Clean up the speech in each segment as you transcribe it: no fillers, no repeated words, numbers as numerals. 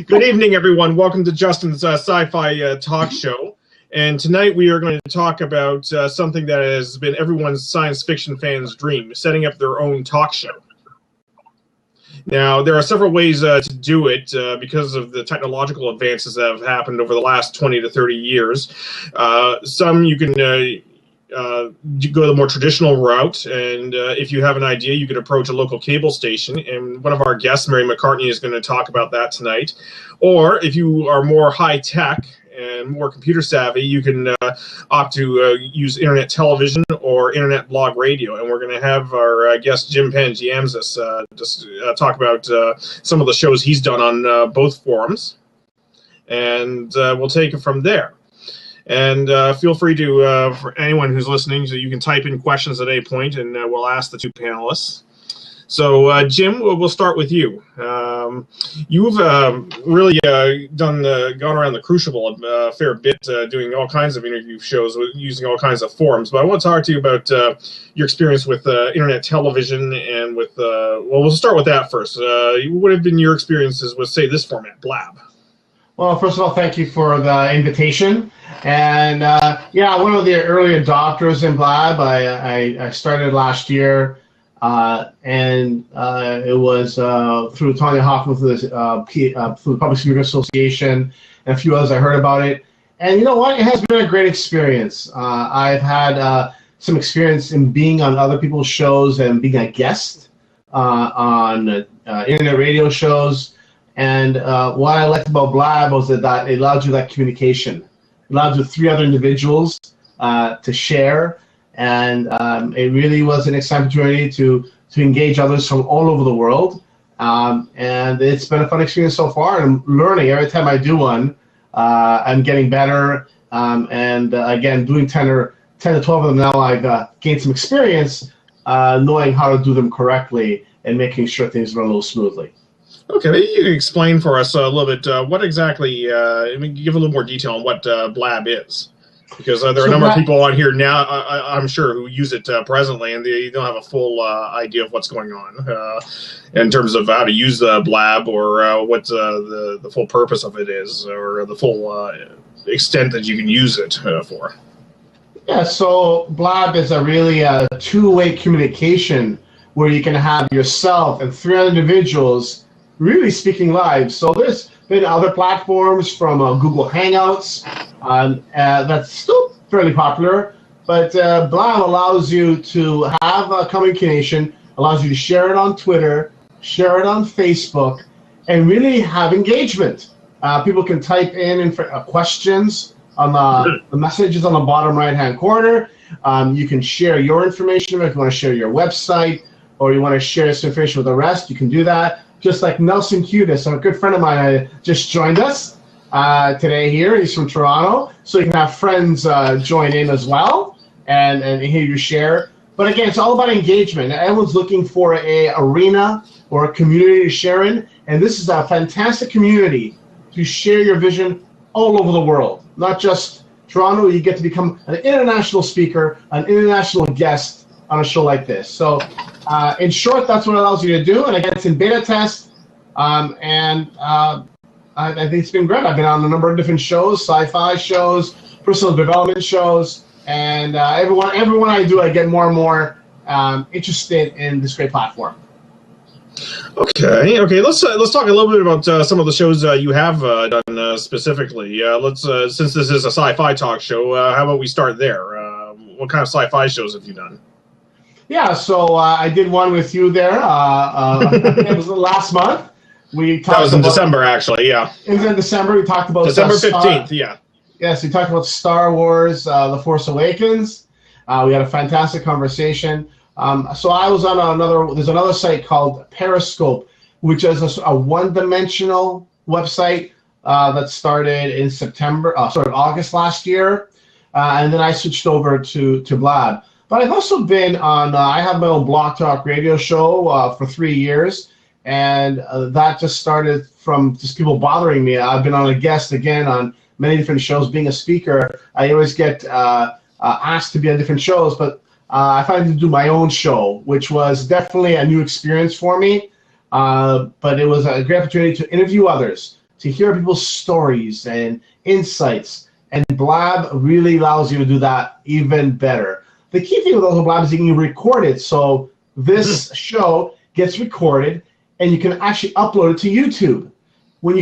Good evening, everyone. Welcome to Justin's Sci-Fi Talk Show. And tonight we are going to talk about something that has been everyone's science fiction fan's dream, setting up their own talk show. Now, there are several ways to do it because of the technological advances that have happened over the last 20 to 30 years. Some you can you go the more traditional route, and if you have an idea, you can approach a local cable station, and one of our guests, Mary McCartney, is going to talk about that tonight. Or if you are more high-tech and more computer savvy, you can opt to use internet television or internet blog radio. And we're going to have our guest Jim Pangiamzis just talk about some of the shows he's done on both forums, and we'll take it from there. And feel free to, for anyone who's listening, so you can type in questions at any point, and we'll ask the two panelists. So, Jim, we'll start with you. You've really gone around the crucible a fair bit, doing all kinds of interview shows using all kinds of forums. But I want to talk to you about your experience with internet television and with, well, we'll start with that first. What have been your experiences with, say, this format, Blab? Well, first of all, thank you for the invitation. And yeah, one of the early adopters in Blab. I started last year. And it was through Tanya Hoffman through the Public Speaker Association and a few others. I heard about it, and you know what? It has been a great experience. I've had some experience in being on other people's shows and being a guest on internet radio shows. And what I liked about Blab was that it allowed you that communication. It allowed you 3 other individuals to share. And it really was an exciting opportunity to engage others from all over the world. And it's been a fun experience so far. And I'm learning every time I do one. I'm getting better. And again, doing 10 to 12 of them now, I've gained some experience knowing how to do them correctly and making sure things run a little smoothly. Okay, maybe you can explain for us a little bit what exactly, I mean, give a little more detail on what Blab is. Because there are a number of people on here now, I'm sure, who use it presently, and they don't have a full idea of what's going on in terms of how to use the Blab or what the full purpose of it is, or the full extent that you can use it for. Yeah, so Blab is a really two-way communication where you can have yourself and 3 other individuals really speaking live. So there's been other platforms from Google Hangouts that's still fairly popular, but Blab allows you to have a communication, allows you to share it on Twitter, share it on Facebook, and really have engagement. People can type in questions on the messages on the bottom right-hand corner. You can share your information if you want to share your website or you want to share this information with the rest. You can do that. Just like Nelson Cudis, a good friend of mine, just joined us today here. He's from Toronto, so you can have friends join in as well and hear you share. But again, it's all about engagement. Everyone's looking for an arena or a community to share in, and this is a fantastic community to share your vision all over the world. Not just Toronto, you get to become an international speaker, an international guest on a show like this. So in short, that's what it allows you to do. And again, it's in beta test. I think it's been great. I've been on a number of different shows, sci-fi shows, personal development shows, and everyone I do, I get more and more interested in this great platform. Okay. Let's talk a little bit about some of the shows you have done specifically. Since this is a sci-fi talk show, how about we start there? What kind of sci-fi shows have you done? Yeah, so I did one with you there. It was last month. That was in December, actually, yeah. It was in December. We talked about December 15th, yeah. Yes, we talked about Star Wars, The Force Awakens. We had a fantastic conversation. So I was on there's another site called Periscope, which is a one-dimensional website that started in August last year. And then I switched over to Blab. But I've also been on, I have my own Blog Talk radio show for 3 years, and that just started from just people bothering me. I've been on a guest again on many different shows. Being a speaker, I always get asked to be on different shows, but I finally to do my own show, which was definitely a new experience for me, but it was a great opportunity to interview others, to hear people's stories and insights. And Blab really allows you to do that even better. The key thing with also Blab is you can record it. So this show gets recorded, and you can actually upload it to YouTube. When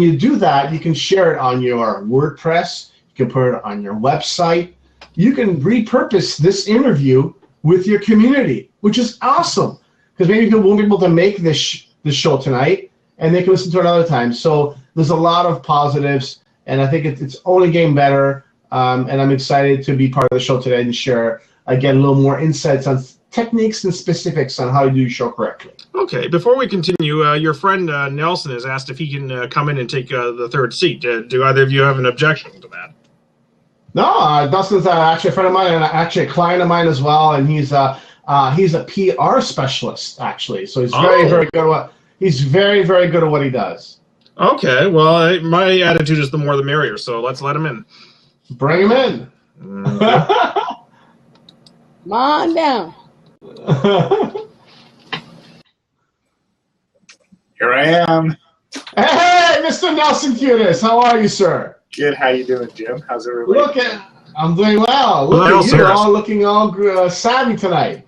you do that, you can share it on your WordPress. You can put it on your website. You can repurpose this interview with your community, which is awesome. Because maybe people won't be able to make this show tonight, and they can listen to it another time. So there's a lot of positives, and I think it's only getting better. And I'm excited to be part of the show today and share, again, a little more insights on techniques and specifics on how to do your show correctly. Okay, before we continue, your friend Nelson has asked if he can come in and take the third seat. Do either of you have an objection to that? No, Dustin's actually a friend of mine and actually a client of mine as well, and he's a PR specialist actually. So he's very good at what he does. Okay, well, my attitude is the more the merrier. So let's let him in. Bring him in. Come on down. Here I am. Hey, Mr. Nelson Cutis, how are you, sir? Good. How you doing, Jim? How's everybody? I'm doing well. Look at you, all looking all savvy tonight.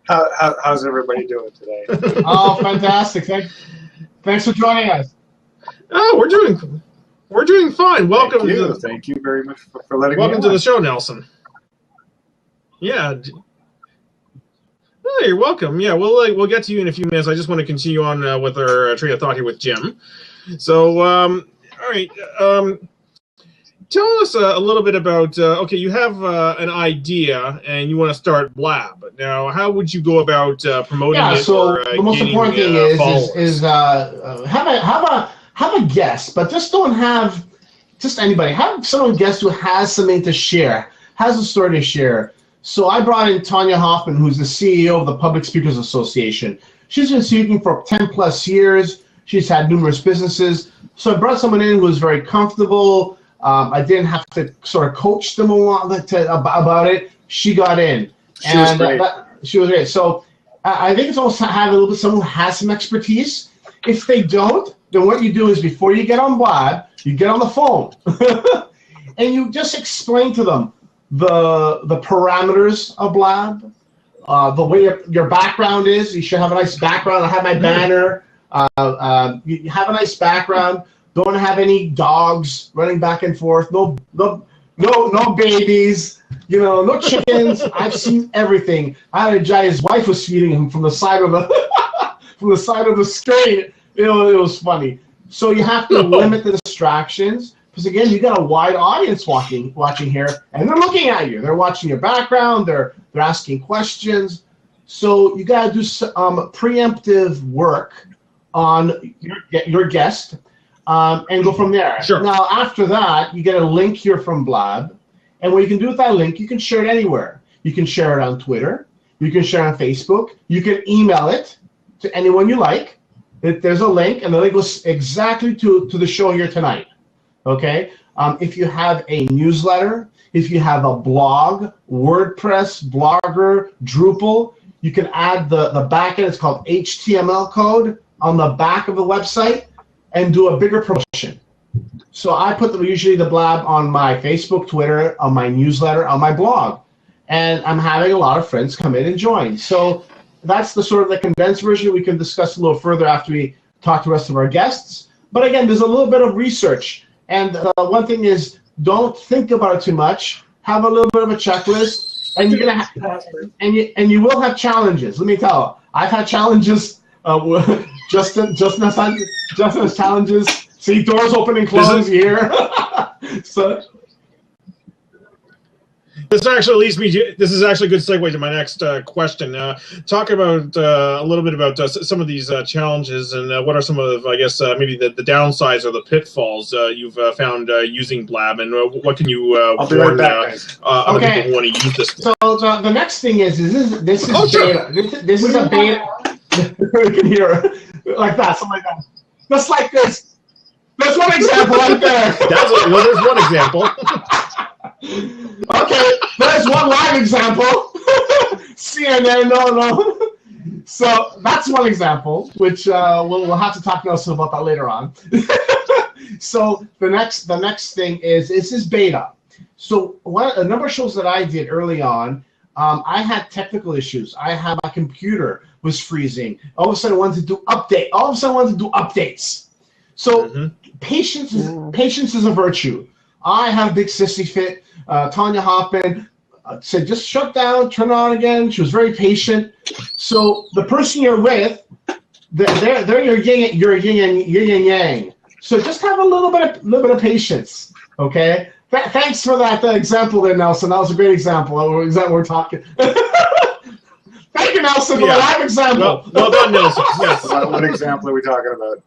How's everybody doing today? Oh, fantastic! Thanks for joining us. Oh, we're doing fine. Welcome. Thank you very much for letting me. Welcome to the show, Nelson. Yeah. Oh, you're welcome. Yeah, we'll get to you in a few minutes. I just want to continue on with our train of thought here with Jim. So, all right. Tell us a little bit about. Okay, you have an idea and you want to start Blab. Now, how would you go about promoting it? So the most important thing is have a guest, but just don't have just anybody. Have someone guest who has something to share, has a story to share. So I brought in Tanya Hoffman, who's the CEO of the Public Speakers Association. She's been speaking for 10 plus years. She's had numerous businesses. So I brought someone in who was very comfortable. I didn't have to sort of coach them a lot about it. She got in. She was great. She was great. So I think it's also have a little bit someone who has some expertise. If they don't, then what you do is before you get on Blab, you get on the phone and you just explain to them the parameters of Blab, the way your background is. You should have a nice background. I have my banner. You have a nice background. Don't have any dogs running back and forth. No babies. No chickens. I've seen everything. I had a guy. His wife was feeding him from the side of the screen. It was funny. So you have to limit the distractions. Because again, you got a wide audience watching here, and they're looking at you. They're watching your background. They're asking questions. So you got to do some preemptive work on your guest, and go from there. Sure. Now after that, you get a link here from Blab, and what you can do with that link, you can share it anywhere. You can share it on Twitter. You can share it on Facebook. You can email it to anyone you like. There's a link, and the link goes exactly to the show here tonight. Okay, if you have a newsletter, if you have a blog, WordPress, Blogger, Drupal, you can add the backend. It's called HTML code on the back of the website and do a bigger promotion. So I put usually the Blab on my Facebook, Twitter, on my newsletter, on my blog, and I'm having a lot of friends come in and join. So that's the sort of the condensed version. We can discuss a little further after we talk to the rest of our guests. But again, there's a little bit of research. And one thing is, don't think about it too much. Have a little bit of a checklist, and you're gonna and you will have challenges. Let me tell you, I've had challenges. Justin has challenges. See, doors open and close here. So this actually leads me to. This is actually a good segue to my next question. Talk about a little bit about some of these challenges and what are some of, I guess, maybe the downsides or the pitfalls you've found using Blab, and what can you warn other people who want to use this? So the next thing is this is beta. This is a beta. You can hear it like that, something like that. Just like this. There's one example right there. There's one example. Okay, there's one live example. CNN, no. So that's one example, which we'll have to talk to Nelson about that later on. So the next thing is this is beta. So a number of shows that I did early on, I had technical issues. My computer was freezing. All of a sudden, I wanted to do updates. So patience is a virtue. I have a big sissy fit. Tanya Hoffman said, just shut down, turn it on again. She was very patient. So the person you're with, they're your yin and yang. So just have a little bit of patience, okay? Thanks for that example there, Nelson. That was a great example. Is that what we're talking? Thank you, Nelson, for the live example. Well done, Nelson. Yes. What example are we talking about?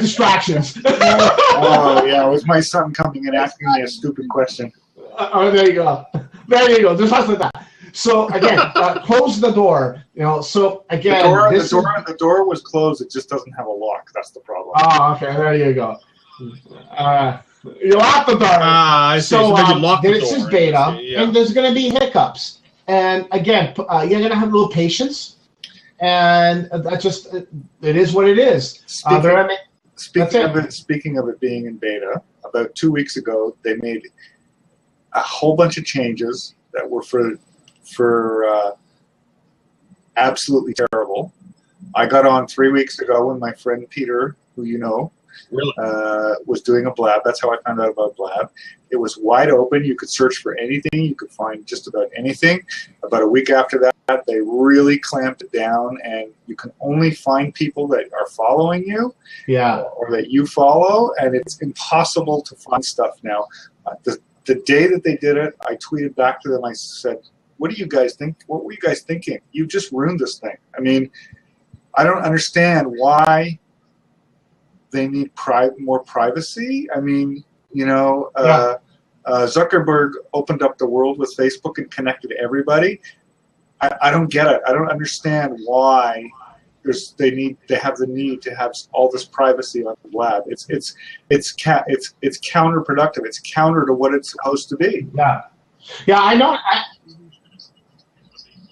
Distractions. Oh, yeah. It was my son coming and asking me a stupid question. There you go. There you go. Just like that. So, again, close the door. So, again. The door was closed. It just doesn't have a lock. That's the problem. Oh, okay. There you go. You lock the door. I see. So you lock the door. This is beta, and there's going to be hiccups. And, again, you're going to have a little patience. And it is what it is. Speaking of it being in beta, about 2 weeks ago, they made a whole bunch of changes that were for absolutely terrible. I got on 3 weeks ago when my friend Peter, who you know, really? Was doing a Blab. That's how I found out about Blab. It was wide open. You could search for anything. You could find just about anything. About a week after that, they really clamped it down, and you can only find people that are following you, or that you follow, and it's impossible to find stuff now. The day that they did it, I tweeted back to them. I said, "What do you guys think? What were you guys thinking? You just ruined this thing." I mean, I don't understand why they need more privacy. I mean, Zuckerberg opened up the world with Facebook and connected everybody. I don't get it. I don't understand why they have the need to have all this privacy on the Blab. It's counterproductive. It's counter to what it's supposed to be. Yeah, I know.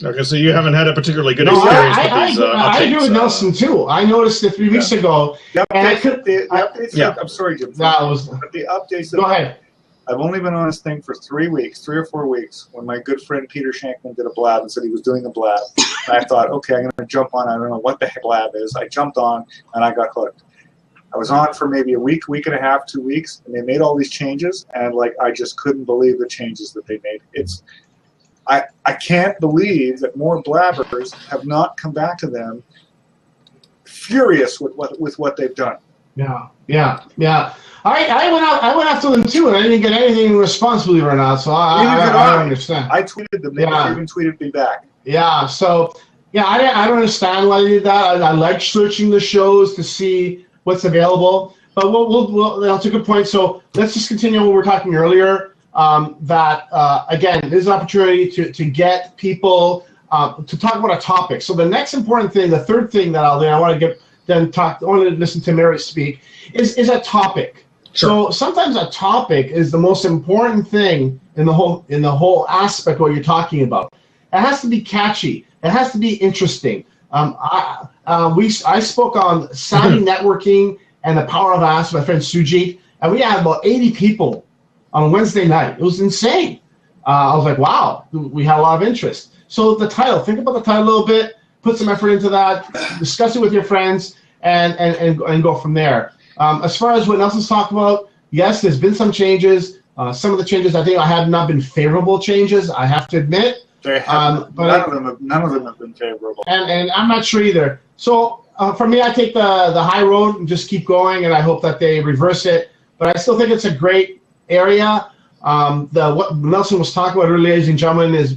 Okay, so you haven't had a particularly good experience with these updates. I agree with Nelson too. I noticed it 3 weeks ago. I'm sorry, Jim. But the updates. Go ahead. I've only been on this thing for 3 or 4 weeks. When my good friend Peter Shankman did a Blab and said he was doing a Blab, I thought, okay, I'm going to jump on. I don't know what the heck Blab is. I jumped on and I got hooked. I was on for maybe a week and a half, 2 weeks, and they made all these changes, and I just couldn't believe the changes that they made. I can't believe that more blabbers have not come back to them furious with what they've done. Yeah. I went after them too, and I didn't get anything in response, believe it or not. So I understand. I tweeted them. They even tweeted me back. Yeah. So I don't understand why they did that. I like searching the shows to see what's available. But that's a good point. So let's just continue what we were talking earlier. Again, there's an opportunity to get people to talk about a topic. So the next important thing, the third thing that I want to listen to Mary speak, is a topic. Sure. So sometimes a topic is the most important thing in the whole aspect of what you're talking about. It has to be catchy. It has to be interesting. I spoke on savvy networking and the power of ask, my friend Sujit, and we had about 80 people on Wednesday night. It was insane. I was like, wow, we had a lot of interest. So the title, think about the title a little bit, put some effort into that, discuss it with your friends, and go from there. As far as what Nelson's talked about, yes, there's been some changes. Some of the changes I think have not been favorable changes, I have to admit. They have, none of them have been favorable. And I'm not sure either. So for me, I take the high road and just keep going, and I hope that they reverse it. But I still think it's a great area. What Nelson was talking about earlier, ladies and gentlemen, is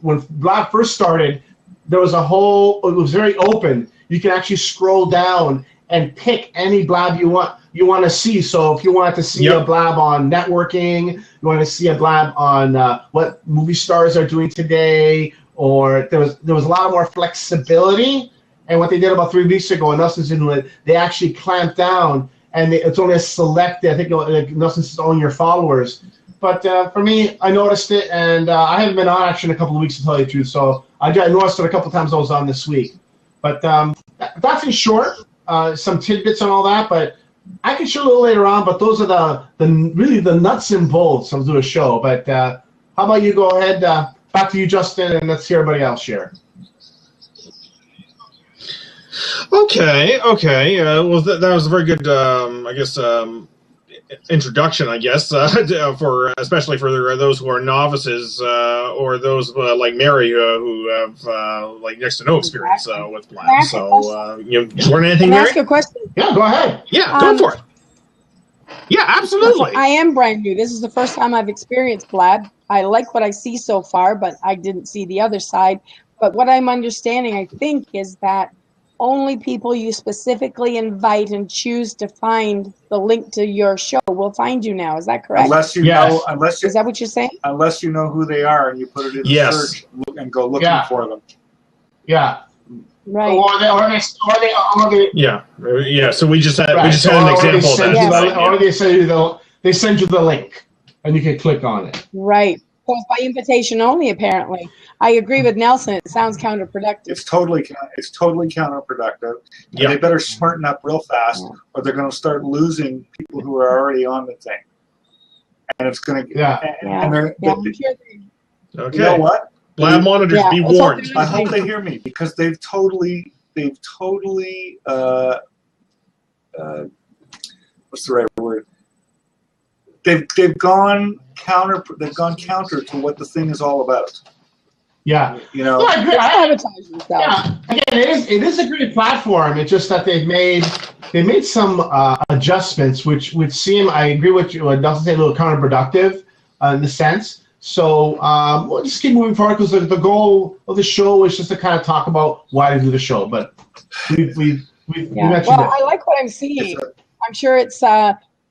when Blab first started, there was it was very open. You can actually scroll down and pick any Blab you want to see. So if you wanted to see a Blab on networking, you want to see a Blab on what movie stars are doing today, or there was a lot more flexibility. And what they did about 3 weeks ago, and Nelson's into it, they actually clamped down, and it's only a select, I think Nelson says only your followers. But for me, I noticed it, and I haven't been on action in a couple of weeks to tell you the truth, so I noticed it a couple of times I was on this week. But that's in short, some tidbits on all that, but I can show a little later on, but those are the really the nuts and bolts of the show. But how about you go ahead, back to you, Justin, and let's hear everybody else share. Okay. Well, that was a very good, introduction, I guess, for especially for those who are novices or those like Mary who have like next to no experience with Blab. So, you learn anything, Can I Mary? ask you a question? Yeah, go ahead. Yeah, go for it. Yeah, absolutely. I am brand new. This is the first time I've experienced Blab. I like what I see so far, but I didn't see the other side. But what I'm understanding, I think, is that only people you specifically invite and choose to find the link to your show will find you now. Is that correct? Unless you Is that what you're saying? unless you know who they are and you put it in the search and go looking for them. Yeah. Right. Or they Yeah. So we just had an or example of that. They send you the link, and you can click on it. Right. So it's by invitation only, apparently. I agree with Nelson. It sounds counterproductive. It's totally counterproductive. And they better smarten up real fast, or they're going to start losing people who are already on the thing. And it's going to Okay. You know what? Blab monitors, be warned. I hope they hear me, because they've totally what's the right word? They've gone counter to what the thing is all about. Yeah. You know. No, I agree. Advertise yourself. Yeah. Again, it is a great platform. It's just that they made some adjustments which seem, I agree with you, it doesn't say a little counterproductive in the sense. So we'll just keep moving forward, because the goal of the show is just to kind of talk about why to do the show. But we mentioned well, I like what I'm seeing. I'm sure it's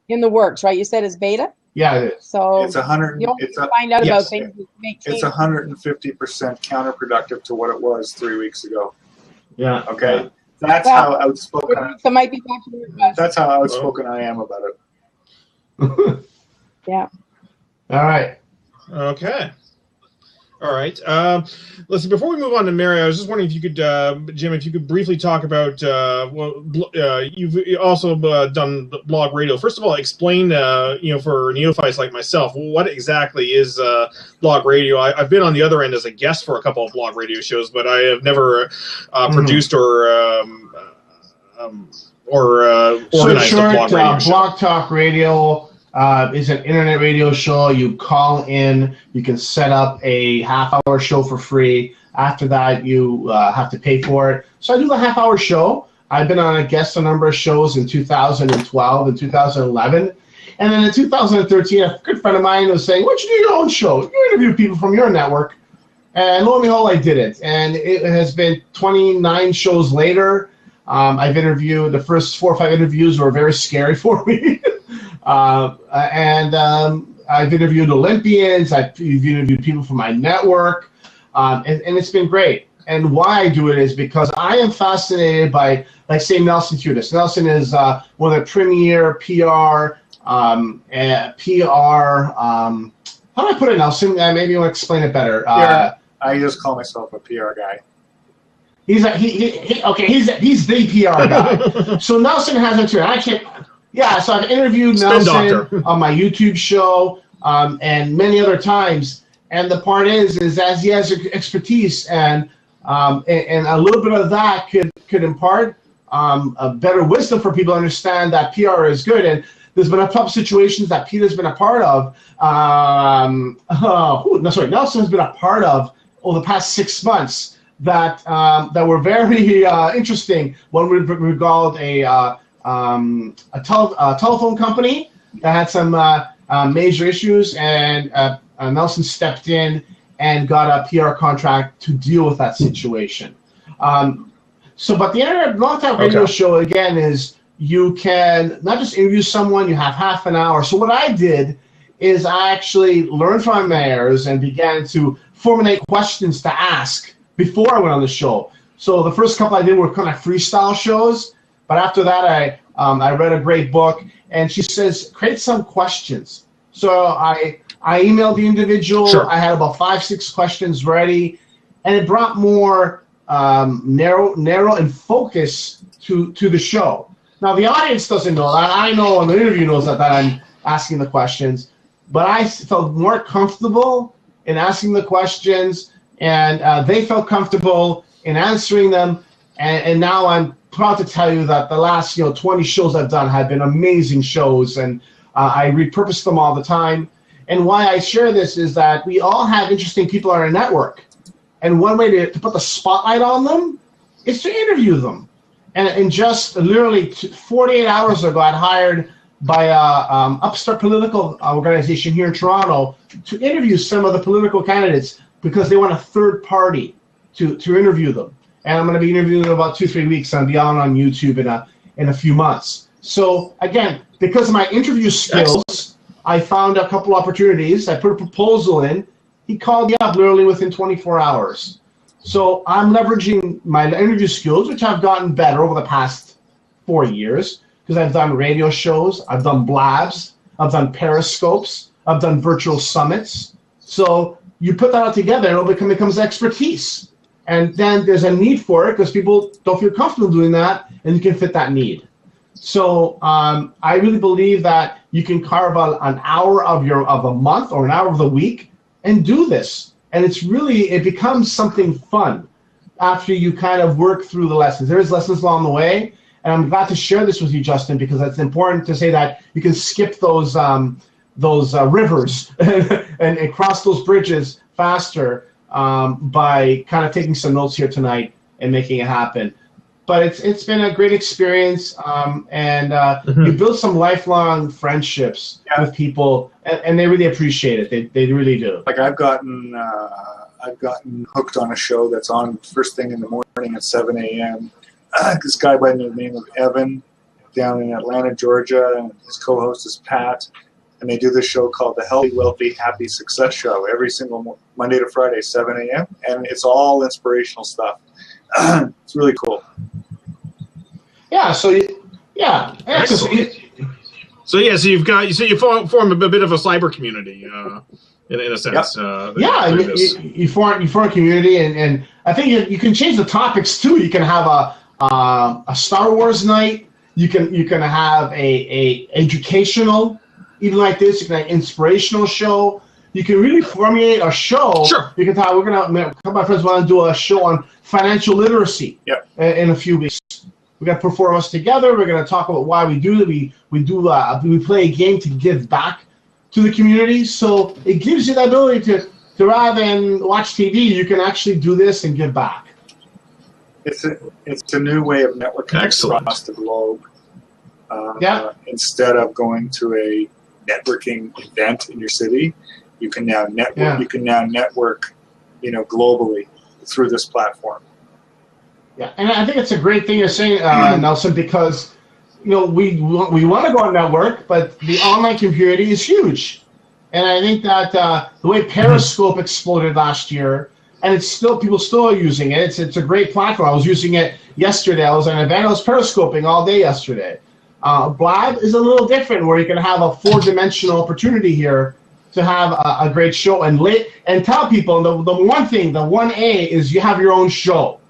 in the works, right? You said it's beta? Yeah, it is. So it's 100. You don't find out about things. It's 150% counterproductive to what it was 3 weeks ago. Yeah. Okay. That's how outspoken. So might be popular. That's how outspoken I am about it. Yeah. All right. Okay. All right. Listen, before we move on to Mary, I was just wondering if you could, Jim, if you could briefly talk about, you've also done blog radio. First of all, explain, for neophytes like myself, what exactly is blog radio? I've been on the other end as a guest for a couple of blog radio shows, but I have never produced or organized a blog radio show. Blog Talk Radio is an internet radio show. You call in, you can set up a half-hour show for free. After that, you have to pay for it. So I do the half-hour show. I've been on a guest on a number of shows in 2012 and 2011. And then in 2013, a good friend of mine was saying, why don't you do your own show? You interview people from your network. And lo and behold, I did it. And it has been 29 shows later. I've interviewed, the first 4 or 5 interviews were very scary for me. I've interviewed Olympians, I've interviewed people from my network, and it's been great. And why I do it is because I am fascinated by, like, say, Nelson Hudis. Nelson is one of the premier PR, how do I put it, Nelson? Maybe you want to explain it better. I just call myself a PR guy. He's the PR guy. So Nelson has it too. So I've interviewed Nelson on my YouTube show and many other times. And the part is as he has expertise and a little bit of that could impart a better wisdom for people to understand that PR is good. And there's been a couple situations that Peter's been a part of. Nelson has been a part of over the past 6 months that were very interesting. One we regarded a telephone company that had some major issues, and Nelson stepped in and got a PR contract to deal with that situation. But the Internet Blog Talk Radio show, again, is you can not just interview someone, you have half an hour. So what I did is I actually learned from my errors and began to formulate questions to ask before I went on the show. So the first couple I did were kind of freestyle shows. But after that, I read a great book, and she says, create some questions. So I emailed the individual. Sure. I had about 5-6 questions ready, and it brought more narrow and focus to the show. Now, the audience doesn't know that. I know, and the interview knows that I'm asking the questions. But I felt more comfortable in asking the questions, and they felt comfortable in answering them. And now I'm proud to tell you that the last 20 shows I've done have been amazing shows, and I repurpose them all the time. And why I share this is that we all have interesting people on our network. And one way to put the spotlight on them is to interview them. And just literally 48 hours ago, I got hired by a upstart political organization here in Toronto to interview some of the political candidates because they want a third party to interview them. And I'm going to be interviewing them in about 2-3 weeks, and I'll be on YouTube in a few months. So again, because of my interview skills, I found a couple opportunities. I put a proposal in. He called me up literally within 24 hours. So I'm leveraging my interview skills, which I've gotten better over the past 4 years, because I've done radio shows, I've done blabs, I've done periscopes, I've done virtual summits. So you put that all together, and it becomes expertise. And then there's a need for it because people don't feel comfortable doing that, and you can fit that need. So I really believe that you can carve out an hour of a month or an hour of the week and do this. And it becomes something fun after you kind of work through the lessons. There's lessons along the way, and I'm glad to share this with you, Justin, because it's important to say that you can skip those rivers and cross those bridges faster by kind of taking some notes here tonight and making it happen. But it's been a great experience, and you build some lifelong friendships with people, and they really appreciate it. They really do. Like I've gotten hooked on a show that's on first thing in the morning at 7 a.m. This guy by the name of Evan down in Atlanta, Georgia, and his co-host is Pat, and they do this show called the Healthy, Wealthy, Happy Success Show every single Monday to Friday, 7 a.m., and it's all inspirational stuff. It's really cool. Yeah. So you form a bit of a cyber community in a sense. You form a community, and I think you can change the topics too. You can have a Star Wars night. You can have a educational, even like this. You can have an inspirational show. You can really formulate a show. Sure. You can talk. A couple of my friends want to do a show on financial literacy. In a few weeks. We got to perform us together. We're going to talk about why we do it. We play a game to give back to the community. So it gives you the ability to rather than watch TV, you can actually do this and give back. It's a new way of networking across the globe. Instead of going to a networking event in your city, you can now network. Yeah. You can now network, globally through this platform. Yeah, and I think it's a great thing you're saying, Nelson, because we want to go on network, but the online community is huge, and I think that the way Periscope exploded last year, and people still are using it. It's a great platform. I was using it yesterday. I was at an event. I was periscoping all day yesterday. Blab is a little different, where you can have a 4-dimensional opportunity here to have a great show and tell people the 1A is you have your own show.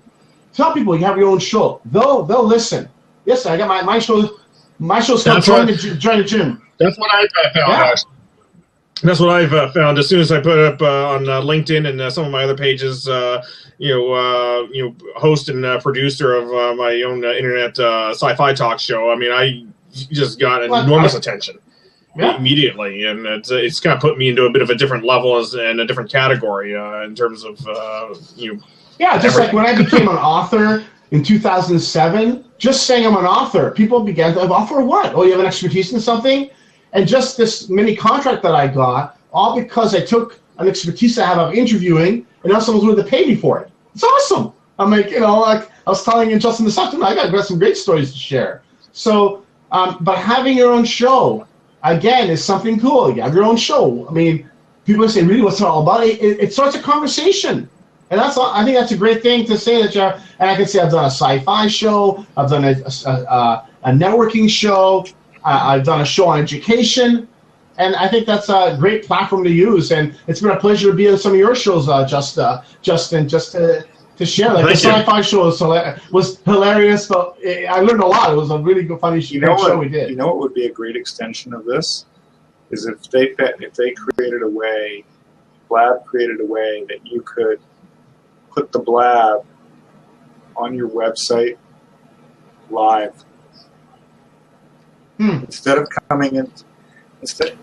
Tell people you have your own show. They'll listen. Yes, I got my show. My show's called Join the Gym. That's what I found. Yeah. That's what I've found. As soon as I put it up on LinkedIn and some of my other pages, host and producer of my own internet Sci-Fi Talk Show. I mean, I just got enormous attention immediately, and it's kind of put me into a bit of a different level and a different category in terms of Yeah, just like when I became an author in 2007, just saying I'm an author, people began to author what? Oh, you have an expertise in something? And just this mini contract that I got, all because I took an expertise I have of interviewing, and now someone's willing to pay me for it. It's awesome. I'm like, like I was telling Justin this afternoon, I got some great stories to share. So, but having your own show, again, is something cool. You have your own show. I mean, people say, really, what's it all about? It starts a conversation. And I think that's a great thing to say that and I can say I've done a sci-fi show, I've done a networking show, I've done a show on education, and I think that's a great platform to use. And it's been a pleasure to be on some of your shows, Justin, just to to share. Like the Sci-Fi Show was hilarious, but I learned a lot. It was a really good, funny show we did. You know what would be a great extension of this is if they created a way, Blab created a way that you could put the Blab on your website live instead of coming in.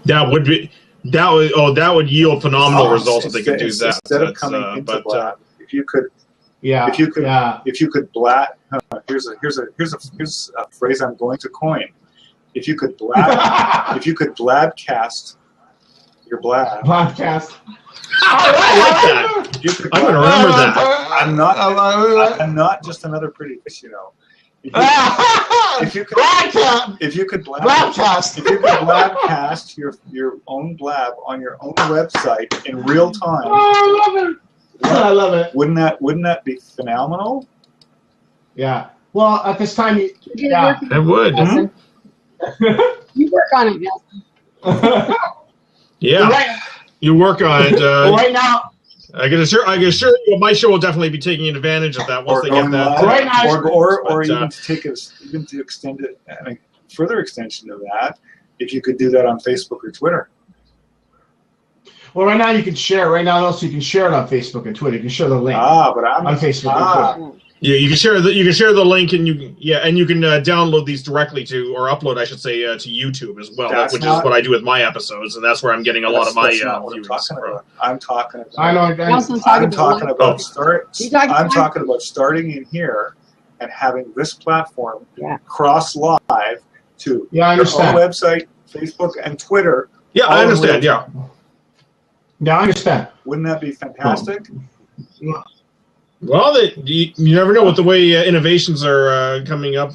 That would yield phenomenal results if they could do that. Instead of coming into Blab, if you could Blab. Here's a phrase I'm going to coin. If you could Blab, if you could Blabcast your Blab. Blabcast. I like that. I'm going to remember that. I'm not just another pretty fish, you know. If you could Blabcast your own Blab on your own website in real time. Oh, I love it. I love it. Wouldn't that be phenomenal? Yeah. Well, at this time, it would. You work on it, Nelson. Yeah. Right. You work on it. Right now. I can assure you, my show will definitely be taking advantage of that once they get that. Right now, or even to extend it, further extension of that, if you could do that on Facebook or Twitter. Well, right now you can share. Right now, also you can share it on Facebook and Twitter. You can share the link. But I'm on Facebook and Twitter. Yeah, you can share the link, and you can download these directly to, or upload, I should say, to YouTube as well, which is what I do with my episodes, and that's where I'm getting a lot of my viewers from. I'm talking about. I'm talking about starting in here and having this platform cross live to your own website, Facebook, and Twitter. Yeah, I understand. Yeah, I understand. Wouldn't that be fantastic? Yeah. Well, you never know with the way innovations are coming up.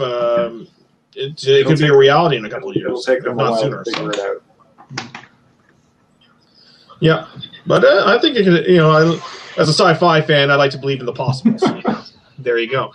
It could be a reality in a couple of years. It'll take them a while to figure it out. Yeah, but I think it could. As a sci-fi fan, I like to believe in the possible. So, there you go.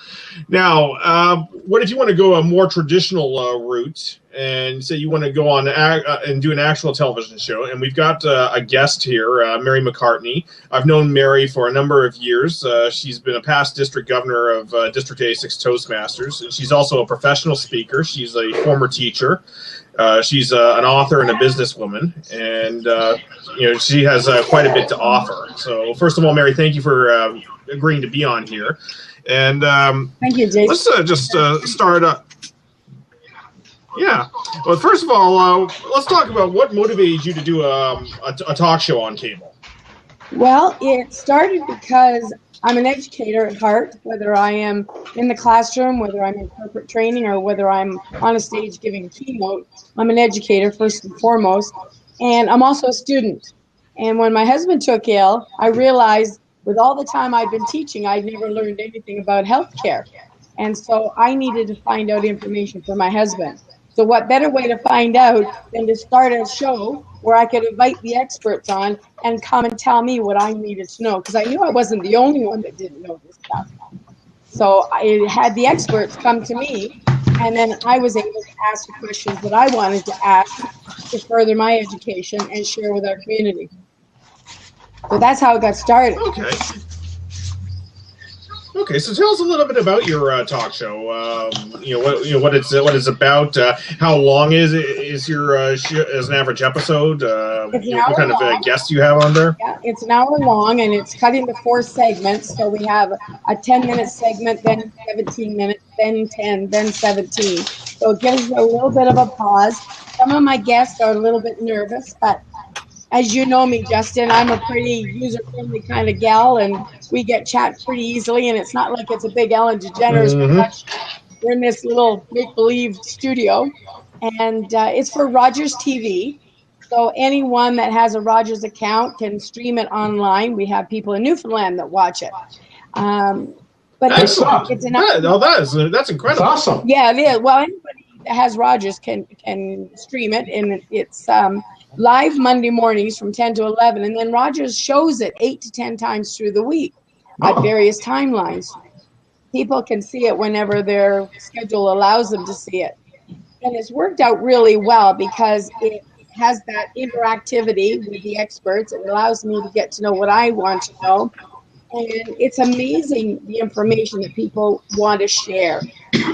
Now, what if you want to go a more traditional route and say you want to go on and do an actual television show? And we've got a guest here, Mary McCartney. I've known Mary for a number of years. She's been a past district governor of District 86 Toastmasters. And she's also a professional speaker. She's a former teacher. She's an author and a businesswoman, and she has quite a bit to offer. So, first of all, Mary, thank you for agreeing to be on here. And thank you, Jason. Let's just start up. Yeah. Well, first of all, let's talk about what motivated you to do a talk show on cable. Well, it started because I'm an educator at heart, whether I am in the classroom, whether I'm in corporate training, or whether I'm on a stage giving a keynote. I'm an educator first and foremost, and I'm also a student. And when my husband took ill, I realized with all the time I'd been teaching, I'd never learned anything about healthcare. And so I needed to find out information for my husband. So what better way to find out than to start a show where I could invite the experts on and come and tell me what I needed to know, because I knew I wasn't the only one that didn't know this stuff. So I had the experts come to me, and then I was able to ask the questions that I wanted to ask to further my education and share with our community. So that's how it got started. Okay, so tell us a little bit about your talk show. What it's about. How long is your as an average episode? What kind of guests you have on there? Yeah, it's an hour long, and it's cut into 4 segments. So we have a 10-minute segment, then 17 minutes, then 10, then 17. So it gives a little bit of a pause. Some of my guests are a little bit nervous, but as you know me, Justin, I'm a pretty user-friendly kind of gal, and we get chat pretty easily, and it's not like it's a big Ellen DeGeneres production. We're in this little make-believe studio, and it's for Rogers TV. So anyone that has a Rogers account can stream it online. We have people in Newfoundland that watch it. But excellent. It's that's incredible. That's awesome. Yeah, it is. Well, anybody that has Rogers can stream it, and it's live Monday mornings from 10 to 11, and then Rogers shows it 8 to 10 times through the week at various timelines. People can see it whenever their schedule allows them to see it. And it's worked out really well because it has that interactivity with the experts. It allows me to get to know what I want to know. And it's amazing the information that people want to share.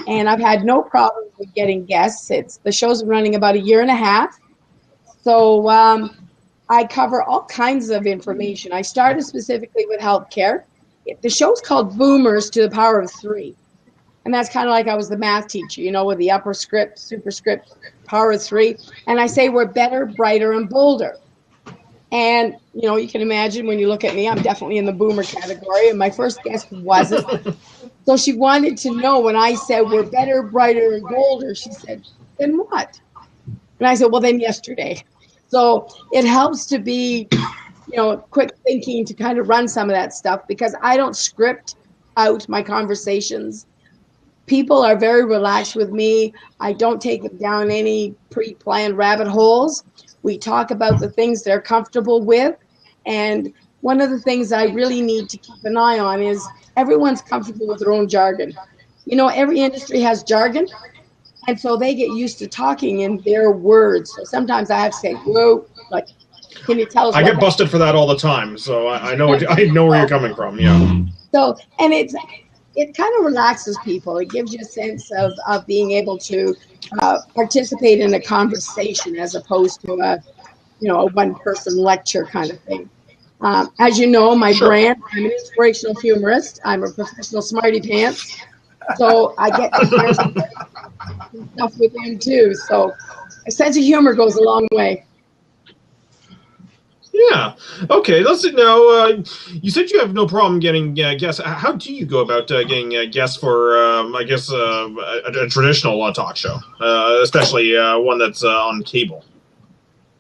And I've had no problems with getting guests. The show's been running about 1.5 years. So I cover all kinds of information. I started specifically with healthcare. The show's called Boomers to the Power of 3. And that's kind of like I was the math teacher, you know, with the upper script, superscript, power of 3. And I say we're better, brighter, and bolder. And, you know, you can imagine when you look at me, I'm definitely in the boomer category. And my first guest wasn't. So she wanted to know when I said we're better, brighter, and bolder, she said, then what? And I said, well, then yesterday. So it helps to be, you know, quick thinking to kind of run some of that stuff because I don't script out my conversations. People are very relaxed with me. I don't take them down any pre-planned rabbit holes. We talk about the things they're comfortable with. And one of the things I really need to keep an eye on is everyone's comfortable with their own jargon. You know, every industry has jargon. And so they get used to talking in their words. So sometimes I have to say, whoa, like, can you tell us? I get busted for that all the time. So I know where you're coming from. Yeah. So, and it kind of relaxes people. It gives you a sense of being able to participate in a conversation as opposed to a one-person lecture kind of thing. As you know, my brand, I'm an inspirational humorist. I'm a professional smarty pants. So I get to share some stuff with them too. So a sense of humor goes a long way. Yeah. Okay. Let's now. You said you have no problem getting guests. How do you go about getting guests for, I guess, a traditional talk show, especially one that's on cable?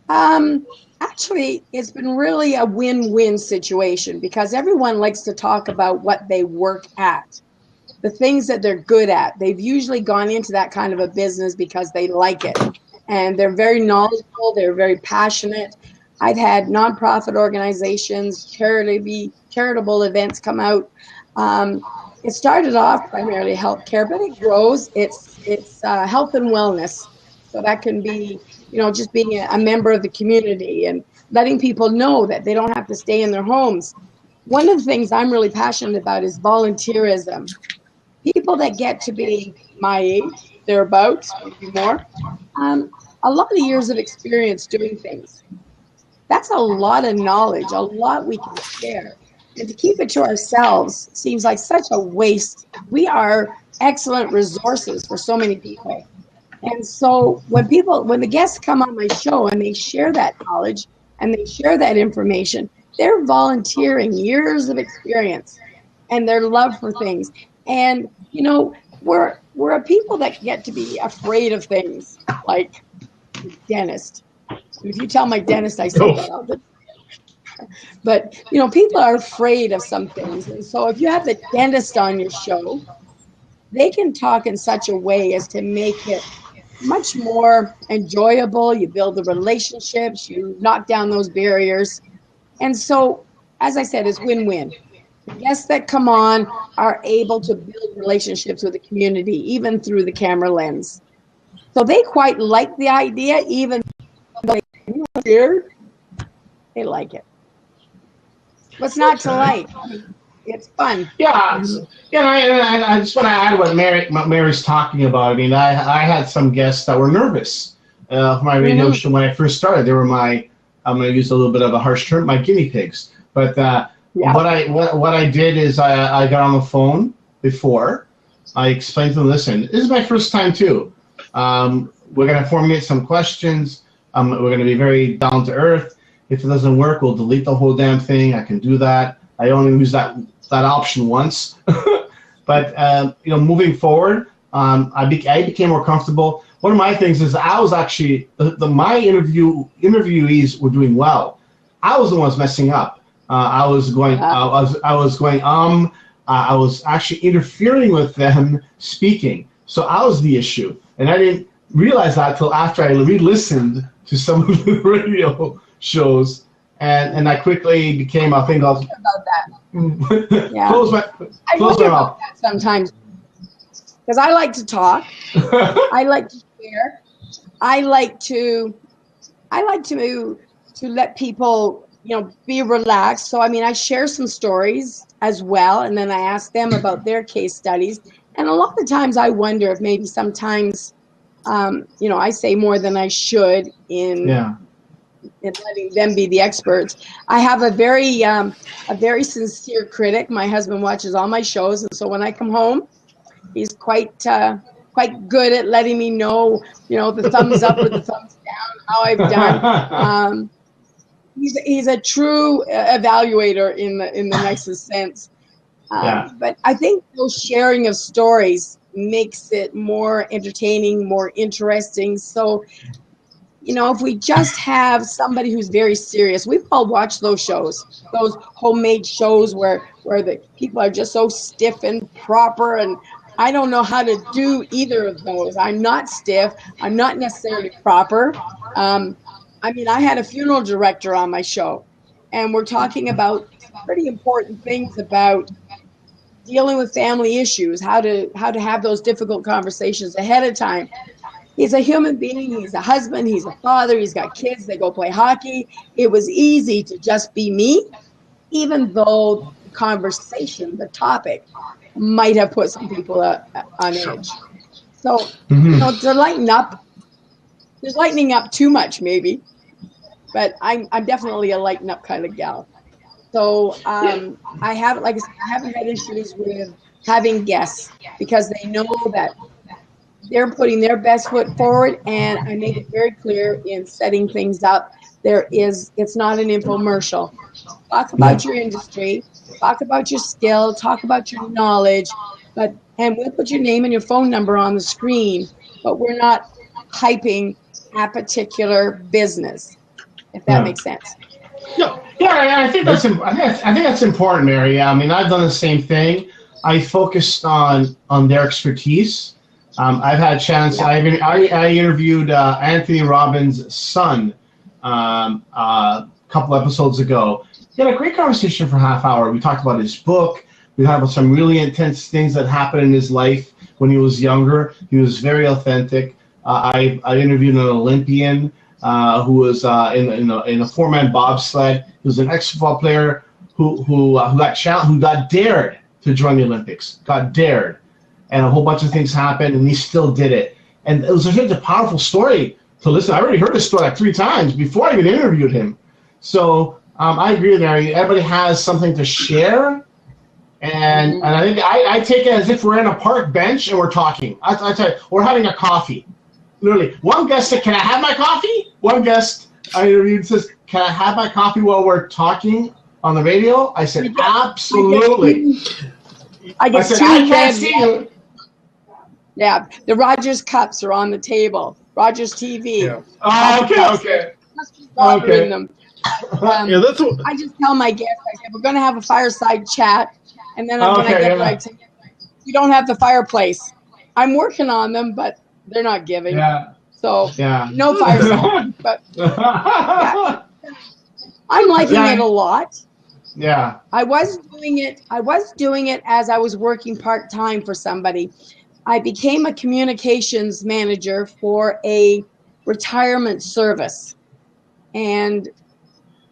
Actually, it's been really a win-win situation because everyone likes to talk about what they work at, the things that they're good at. They've usually gone into that kind of a business because they like it, and they're very knowledgeable. They're very passionate. I've had nonprofit organizations, charitable events come out. It started off primarily healthcare, but it grows. It's health and wellness. So that can be, just being a member of the community and letting people know that they don't have to stay in their homes. One of the things I'm really passionate about is volunteerism. People that get to be my age, thereabouts, maybe more, a lot of years of experience doing things. That's a lot of knowledge, a lot we can share. And to keep it to ourselves seems like such a waste. We are excellent resources for so many people. And so when the guests come on my show and they share that knowledge and they share that information, they're volunteering years of experience and their love for things. And, we're a people that get to be afraid of things like the dentist. If you tell my dentist I said that, but people are afraid of some things. And so if you have the dentist on your show, they can talk in such a way as to make it much more enjoyable. You build the relationships, you knock down those barriers. And so, as I said, it's win-win. The guests that come on are able to build relationships with the community, even through the camera lens. So they quite like the idea, even though they're scared, they like it. What's not to like? It's fun. Yeah, I just want to add what Mary's talking about. I mean, I had some guests that were nervous for my radio show when I first started. They were I'm going to use a little bit of a harsh term, my guinea pigs. But what I did is I got on the phone before. I explained to them, listen, this is my first time too. We're going to formulate some questions. We're going to be very down to earth. If it doesn't work, we'll delete the whole damn thing. I can do that. I only use that option once. But moving forward, I became more comfortable. One of my things is I was actually my interviewees were doing well. I was the ones messing up. I was actually interfering with them speaking. So I was the issue, and I didn't realize that till after I re-listened to some of the radio shows. And I quickly became, I think, about that. Yeah. Close my mouth. That sometimes, because I like to talk. I like to share. I like to let people, be relaxed. So I share some stories. as well. And then I ask them about their case studies. And a lot of times I wonder if maybe sometimes, I say more than I should in letting them be the experts. I have a very sincere critic. My husband watches all my shows. And so when I come home, he's quite good at letting me know, the thumbs up or the thumbs down, how I've done. He's a true evaluator in the nicest sense. But I think those sharing of stories makes it more entertaining, more interesting. So, if we just have somebody who's very serious, we've all watched those shows, those homemade shows where the people are just so stiff and proper, and I don't know how to do either of those. I'm not stiff. I'm not necessarily proper. I had a funeral director on my show, and we're talking about pretty important things about dealing with family issues, how to have those difficult conversations ahead of time. He's a human being. He's a husband. He's a father. He's got kids. They go play hockey. It was easy to just be me, even though the conversation, the topic, might have put some people on edge. So, to lighten up, there's lightening up too much maybe, but I'm definitely a lighten up kind of gal. So I haven't had issues with having guests because they know that they're putting their best foot forward, and I make it very clear in setting things up. It's not an infomercial. Talk about your industry, talk about your skill, talk about your knowledge, and we'll put your name and your phone number on the screen, but we're not hyping a particular business, if that makes sense. I think that's important, Mary. I've done the same thing. I focused on their expertise. I've had a chance. I interviewed Anthony Robbins' son a couple episodes ago. We had a great conversation for a half hour. We talked about his book. We talked about some really intense things that happened in his life when he was younger. He was very authentic. I interviewed an Olympian who was in a four-man bobsled. He was an ex-football player who got dared to join the Olympics. Got dared. And a whole bunch of things happened, and he still did it. And it was such a powerful story to listen. I already heard this story like 3 times before I even interviewed him. So I agree with Mary. Everybody has something to share, and I think I take it as if we're in a park bench and we're talking. I tell you, we're having a coffee. Literally, one guest said, "Can I have my coffee?" One guest I interviewed says, "Can I have my coffee while we're talking on the radio?" I said, "Absolutely." I said, "I can't see you." Yeah, the Rogers cups are on the table. Rogers TV. Yeah. Oh, okay. Must be bothering them. That's what... I just tell my guests, I say, we're going to have a fireside chat, and then I'm going to get right to it. You don't have the fireplace. I'm working on them, but they're not giving. Yeah. So no fireside. But I'm liking it a lot. Yeah. I was doing it as I was working part-time for somebody. I became a communications manager for a retirement service. And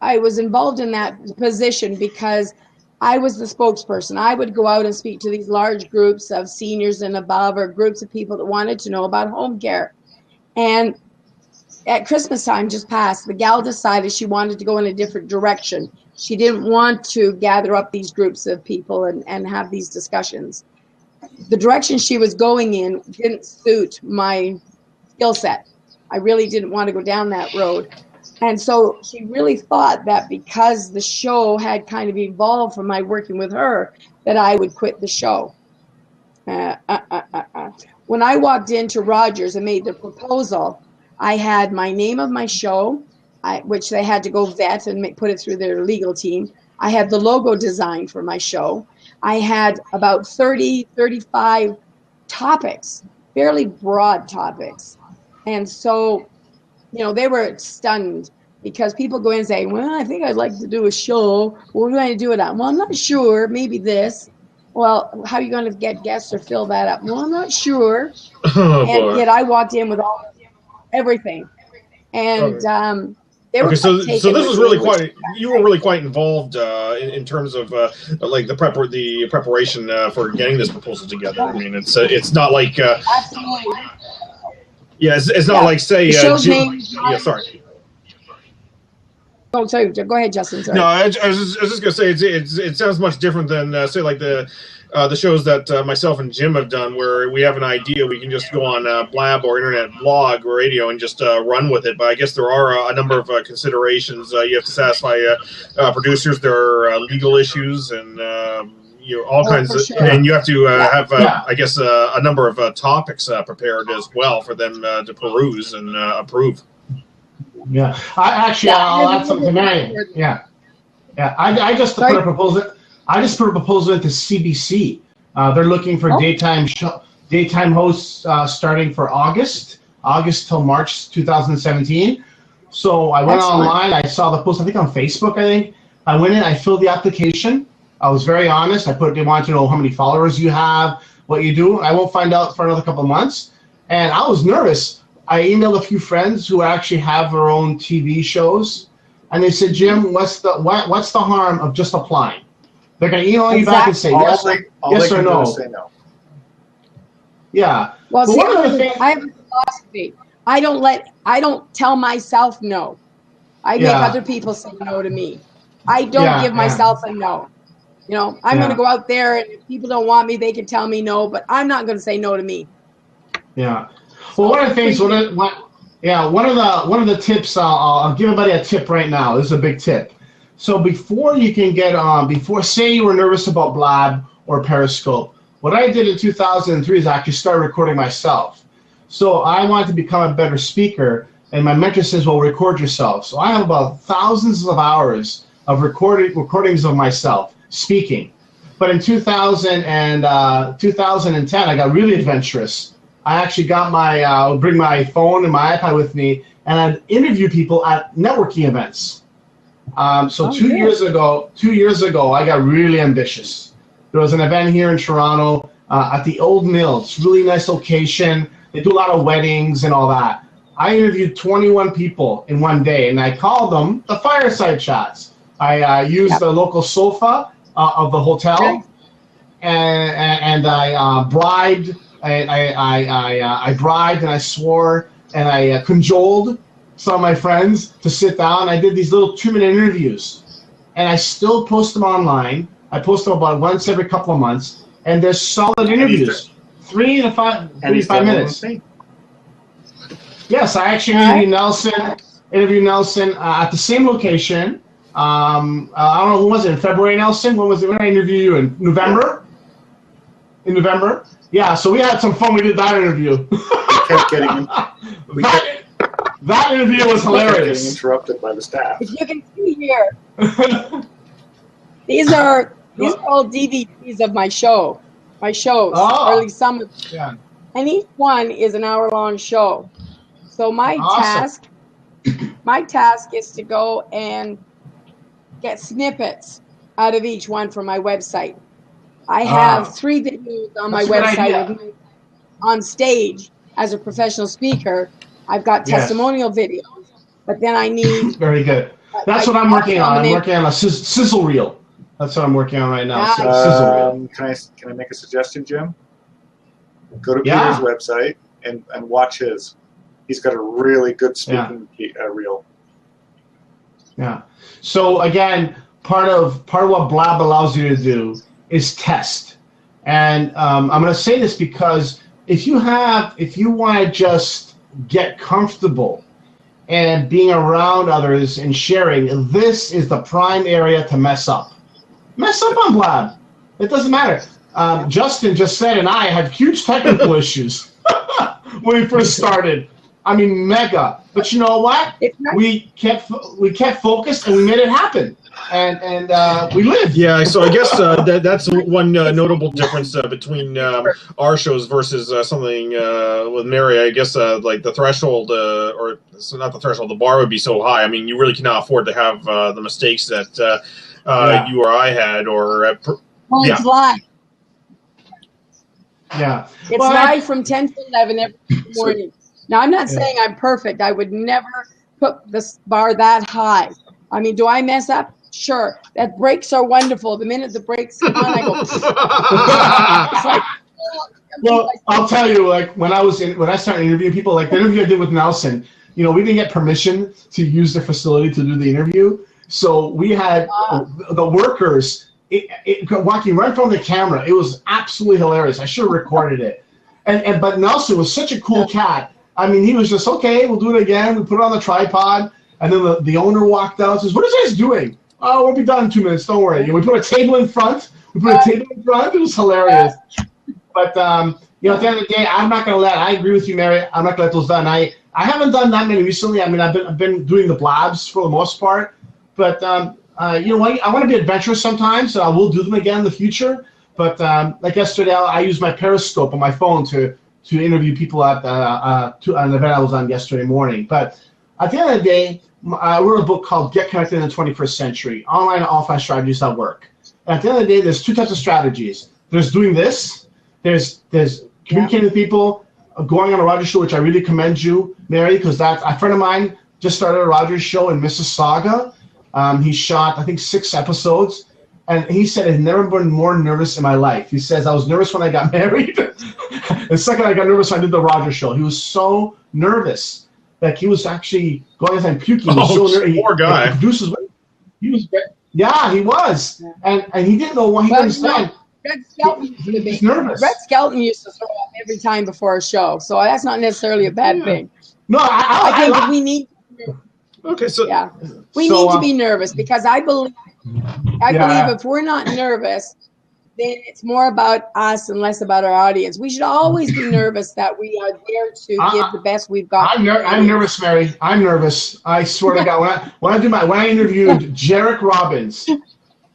I was involved in that position because I was the spokesperson. I would go out and speak to these large groups of seniors and above, or groups of people that wanted to know about home care. And at Christmas time just passed, the gal decided she wanted to go in a different direction. She didn't want to gather up these groups of people and have these discussions. The direction she was going in didn't suit my skill set. I really didn't want to go down that road. And so she really thought that because the show had kind of evolved from my working with her, that I would quit the show. When I walked into Rogers and made the proposal, I had my name of my show, which they had to go vet and put it through their legal team. I had the logo design for my show. I had about 35 topics, fairly broad topics. And so, they were stunned because people go in and say, well, I think I'd like to do a show. What are we going to do it on? Well, I'm not sure. Maybe this. Well, how are you going to get guests or fill that up? Well, I'm not sure. And yet I walked in with everything. And Okay, so this was really quite. You were really quite involved in terms of like the preparation for getting this proposal together. I mean, it's not like Absolutely. yeah, it's not like say yeah, sorry. Oh, sorry. Go ahead, Justin. Sorry. No, I was just gonna say it sounds much different than say like the shows that myself and Jim have done, where we have an idea, we can just go on Blab or internet blog or radio and just run with it. But I guess there are a number of considerations. You have to satisfy producers. There are legal issues and all kinds of, sure. and you have to have I guess a number of topics prepared as well for them to peruse and approve. Yeah, I'll add something to Yeah. I just put a proposal. I just put a proposal into CBC. They're looking for daytime hosts starting for August till March 2017. So I went online. I saw the post. I think on Facebook. I went in. I filled the application. I was very honest. They wanted to know how many followers you have, what you do. I won't find out for another couple of months. And I was nervous. I emailed a few friends who actually have their own TV shows, and they said, "Jim, what's the harm of just applying?" They're going to email you back and say yes or no. Say no. Yeah. Well, see, I have a philosophy. I don't tell myself no. I make other people say no to me. I don't give myself a no. I'm going to go out there, and if people don't want me, they can tell me no, but I'm not going to say no to me. Yeah. Well, one of the things, one of the tips, I'll give everybody a tip right now. This is a big tip. So before you can get on, say you were nervous about Blab or Periscope, what I did in 2003 is I actually started recording myself. So I wanted to become a better speaker, and my mentor says, well, record yourself. So I have about thousands of hours of recordings of myself speaking. But in 2010, I got really adventurous. I actually got I would bring my phone and my iPad with me, and I'd interview people at networking events. So 2 years ago, I got really ambitious. There was an event here in Toronto at the Old Mill. It's a really nice location. They do a lot of weddings and all that. I interviewed 21 people in one day, and I called them the fireside chats. I used the local sofa of the hotel, and I bribed. I bribed and I swore and I cajoled some of my friends to sit down. I did these little 2-minute interviews, and I still post them online. I post them about once every couple of months, and they're solid interviews, 3 to 5 minutes. Yes, I actually interviewed Nelson at the same location. I don't know, who was it, in February, Nelson? When was it? When I interviewed you? In November? In November? Yeah, so we had some fun. We did that interview. That interview was hilarious. Getting interrupted by the staff. If you can see here, these are all DVDs of my shows, or at least some of them. Yeah. And each one is an hour-long show. So my task is to go and get snippets out of each one from my website. I have 3 videos on my website of me on stage as a professional speaker. I've got testimonial videos, but then I need... Very good. That's what I'm working on. I'm working on a sizzle reel. That's what I'm working on right now. Sizzle reel. Can I make a suggestion, Jim? Go to Peter's website and watch his. He's got a really good speaking reel. Yeah. So again, part of what Blab allows you to do is test. And I'm going to say this because if you want to just get comfortable and being around others and sharing, this is the prime area to mess up. Mess up on Blab. It doesn't matter. Justin just said, and I had huge technical issues when we first started. I mean, mega. But you know what? We kept focused and we made it happen. And we lived. Yeah, so I guess that's one notable difference between our shows versus something with Mary. I guess like the threshold, or so not the threshold, the bar would be so high. I mean, you really cannot afford to have the mistakes that you or I had. It's live. Yeah. It's live from 10 to 11 every morning. Now, I'm not saying I'm perfect. I would never put this bar that high. I mean, do I mess up? Sure. That breaks are wonderful. The minute the breaks come on, I go. It's like, well, I'll tell you, like when I started interviewing people, like the interview I did with Nelson, we didn't get permission to use the facility to do the interview, so we had the workers walking right in front of the camera. It was absolutely hilarious. I should have recorded it. But Nelson was such a cool cat. I mean, he was just, okay, we'll do it again. We put it on the tripod, and then the owner walked out and says, "What are you guys doing?" "Oh, we'll be done in 2 minutes. Don't worry." We put a table in front. It was hilarious. But at the end of the day, I'm not going to I agree with you, Mary. I'm not going to let those done. I haven't done that many recently. I mean, I've been doing the blabs for the most part. But you know what? I want to be adventurous sometimes, so I will do them again in the future. But like yesterday, I used my Periscope on my phone to interview people at an event I was on yesterday morning. But at the end of the day, I wrote a book called Get Connected in the 21st Century, Online and Offline Strategies That Work. And at the end of the day, there's two types of strategies. There's doing this. There's communicating with people, going on a Rogers show, which I really commend you, Mary, because that's a friend of mine just started a Rogers show in Mississauga. He shot, I think, 6 episodes. And he said, I've never been more nervous in my life. He says, I was nervous when I got married. The second I got nervous when I did the Rogers show. He was so nervous. Like, he was actually going and puking. He was so nervous. Poor guy. He was, yeah, he was. And he didn't know why he didn't understand. Red Skelton He's nervous. Red Skelton used to throw up every time before a show. So that's not necessarily a bad thing. No, I think we need... Okay, so... Yeah. We need to be nervous because I believe if we're not nervous, then it's more about us and less about our audience. We should always be nervous that we are there to give the best we've got. I'm nervous, Mary. I'm nervous. I swear to God. When I interviewed Jarek Robbins,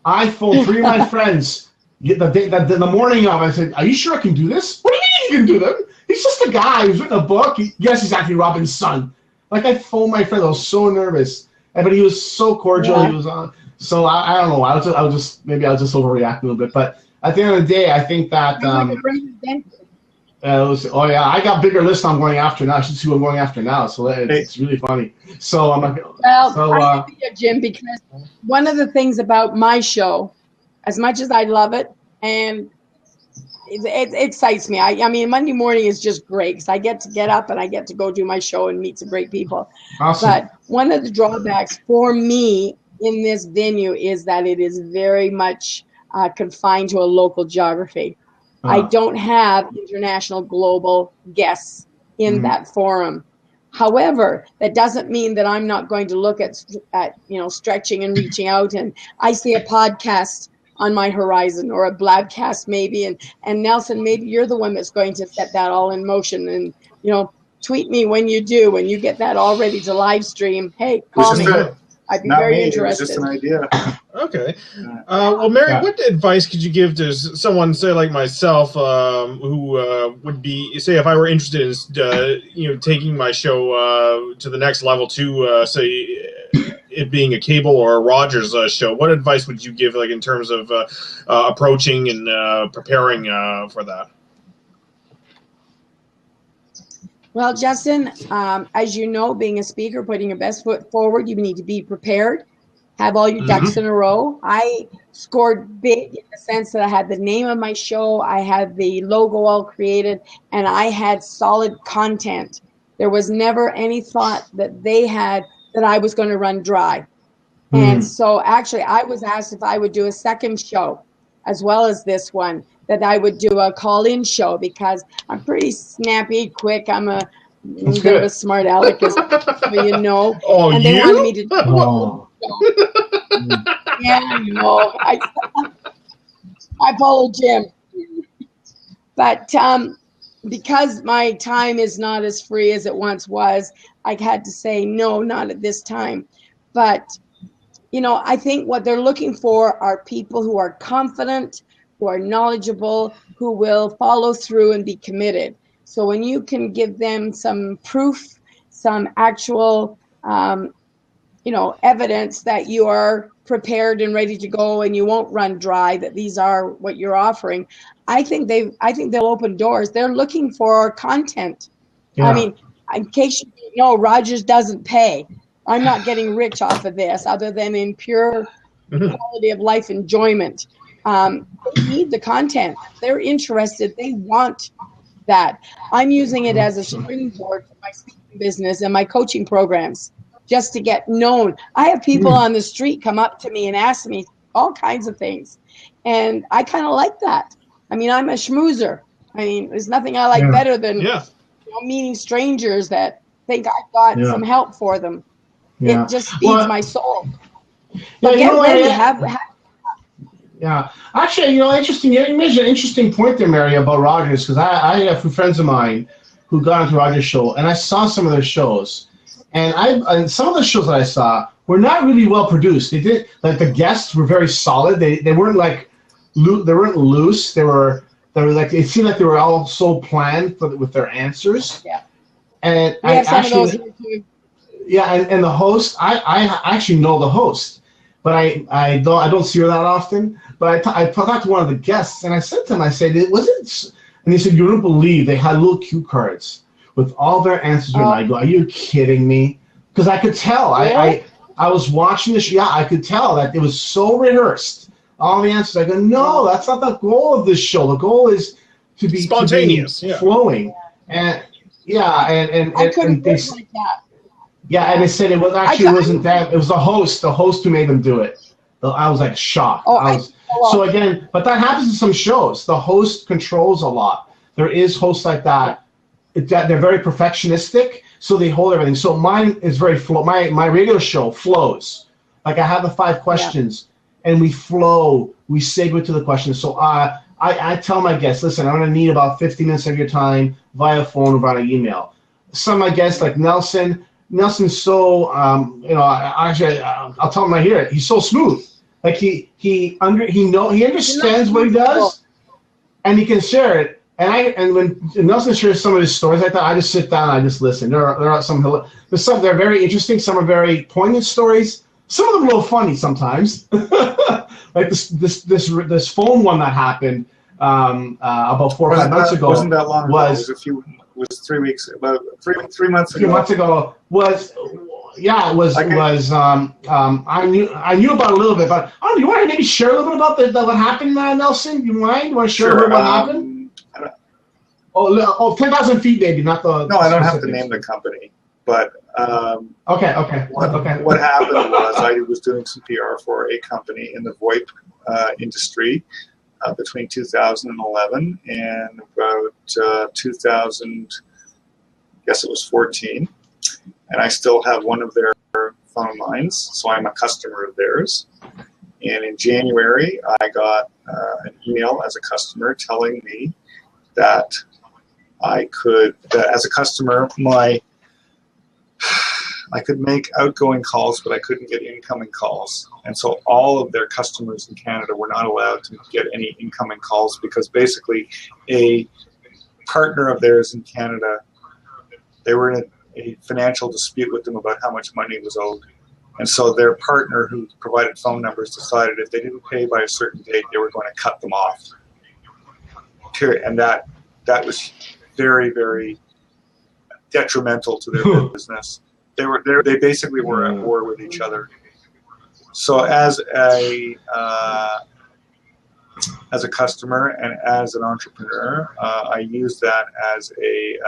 I phoned 3 of my friends the morning of. I said, "Are you sure I can do this?" "What do you mean you can do them? He's just a guy who's written a book." Yes, he's actually Robbins' son. Like, I phoned my friend. I was so nervous, but he was so cordial. Yeah. He was on. So I don't know. I was just overreacting a little bit. But at the end of the day, I think that I got bigger list I'm going after now. I should see what I'm going after now. So it's really funny. So I'm like, I think Jim, because one of the things about my show, as much as I love it, and it excites me. I mean, Monday morning is just great because I get to get up and I get to go do my show and meet some great people. Awesome. But one of the drawbacks for me in this venue is that it is very much confined to a local geography. I don't have international global guests in that forum. However, that doesn't mean that I'm not going to look at stretching and reaching out. And I see a podcast on my horizon or a Blabcast maybe. And Nelson, maybe you're the one that's going to set that all in motion. And, tweet me when you do, when you get that all ready to live stream. Hey, call me. I'd be very interested. It was just an idea. Okay. Well, Mary, what advice could you give to someone, say like myself, who would be, say, if I were interested in, taking my show to the next level, to say it being a cable or a Rogers show? What advice would you give, like in terms of approaching and preparing for that? Well, Justin, as you know, being a speaker, putting your best foot forward, you need to be prepared, have all your ducks in a row. I scored big in the sense that I had the name of my show, I had the logo all created, and I had solid content. There was never any thought that they had that I was going to run dry. And so actually I was asked if I would do a second show as well as this one, that I would do a call-in show because I'm pretty snappy, quick. I'm a bit of a smart aleck, as you know. Oh, and they wanted me to do Yeah, I know. I follow Jim. But because my time is not as free as it once was, I had to say, no, not at this time. But, I think what they're looking for are people who are confident, who are knowledgeable, who will follow through and be committed. So when you can give them some proof, some actual, evidence that you are prepared and ready to go and you won't run dry, that these are what you're offering, I think they'll open doors. They're looking for content. Yeah. I mean, in case you know, Rogers doesn't pay. I'm not getting rich off of this other than in pure quality of life enjoyment. They need the content. They're interested. They want that. I'm using it as a springboard for my speaking business and my coaching programs, just to get known. I have people on the street come up to me and ask me all kinds of things, and I kind of like that. I mean, I'm a schmoozer. I mean, there's nothing I like better than meeting strangers that think I've got some help for them. It just feeds my soul. But get ready. Yeah, actually, interesting. You mentioned an interesting point there, Mary, about Rogers, because I have a few friends of mine who got into Rogers' show, and I saw some of their shows, and some of the shows that I saw were not really well produced. They did, like, the guests were very solid. They weren't like they weren't loose. They were like, it seemed like they were all so planned with their answers. Yeah, and we have some of those here too. Yeah, and the host, I actually know the host. But I don't see her that often. But I talked to one of the guests, and I said to him, I said, was it? And he said, you wouldn't believe they had little cue cards with all their answers. And I go, are you kidding me? Because I could tell. I was watching the show. Yeah, I could tell that it was so rehearsed. All the answers. I go, no, that's not the goal of this show. The goal is to be spontaneous, flowing. And I couldn't think like that. Yeah, and they said it wasn't that. It was the host who made them do it. I was like shocked. So again, but that happens in some shows. The host controls a lot. There is hosts like that. They're very perfectionistic, so they hold everything. So mine is very flow. My radio show flows. Like, I have the 5 questions, and we flow. We segue to the questions. So I tell my guests, listen, I'm going to need about 50 minutes of your time via phone or via email. Some of my guests, like Nelson's so, I'll tell him right here, he's so smooth. Like, he understands what he does, and he can share it. And when Nelson shares some of his stories like that, I just sit down and I just listen. There are some they're very interesting. Some are very poignant stories. Some of them are a little funny sometimes. Like this phone one that happened about 4 or 5 months ago. Wasn't that long ago? It was 3 weeks, about 3 months ago. 3 months ago I knew about it a little bit, but you want to maybe share a little bit about what happened, Nelson? You mind? You want to share a little bit what happened? 10,000 feet, maybe, not the. No, I don't have to name the company, but okay. What happened was I was doing some PR for a company in the VoIP industry between 2011 and about 2014, and I still have one of their phone lines, so I'm a customer of theirs. And in January, I got an email as a customer telling me that I could, as a customer, I could make outgoing calls, but I couldn't get incoming calls. And so all of their customers in Canada were not allowed to get any incoming calls because basically a partner of theirs in Canada, they were in a financial dispute with them about how much money was owed. And so their partner who provided phone numbers decided if they didn't pay by a certain date, they were going to cut them off. And that was very, very detrimental to their business. They basically were at war with each other. So as a customer and as an entrepreneur, I use that as a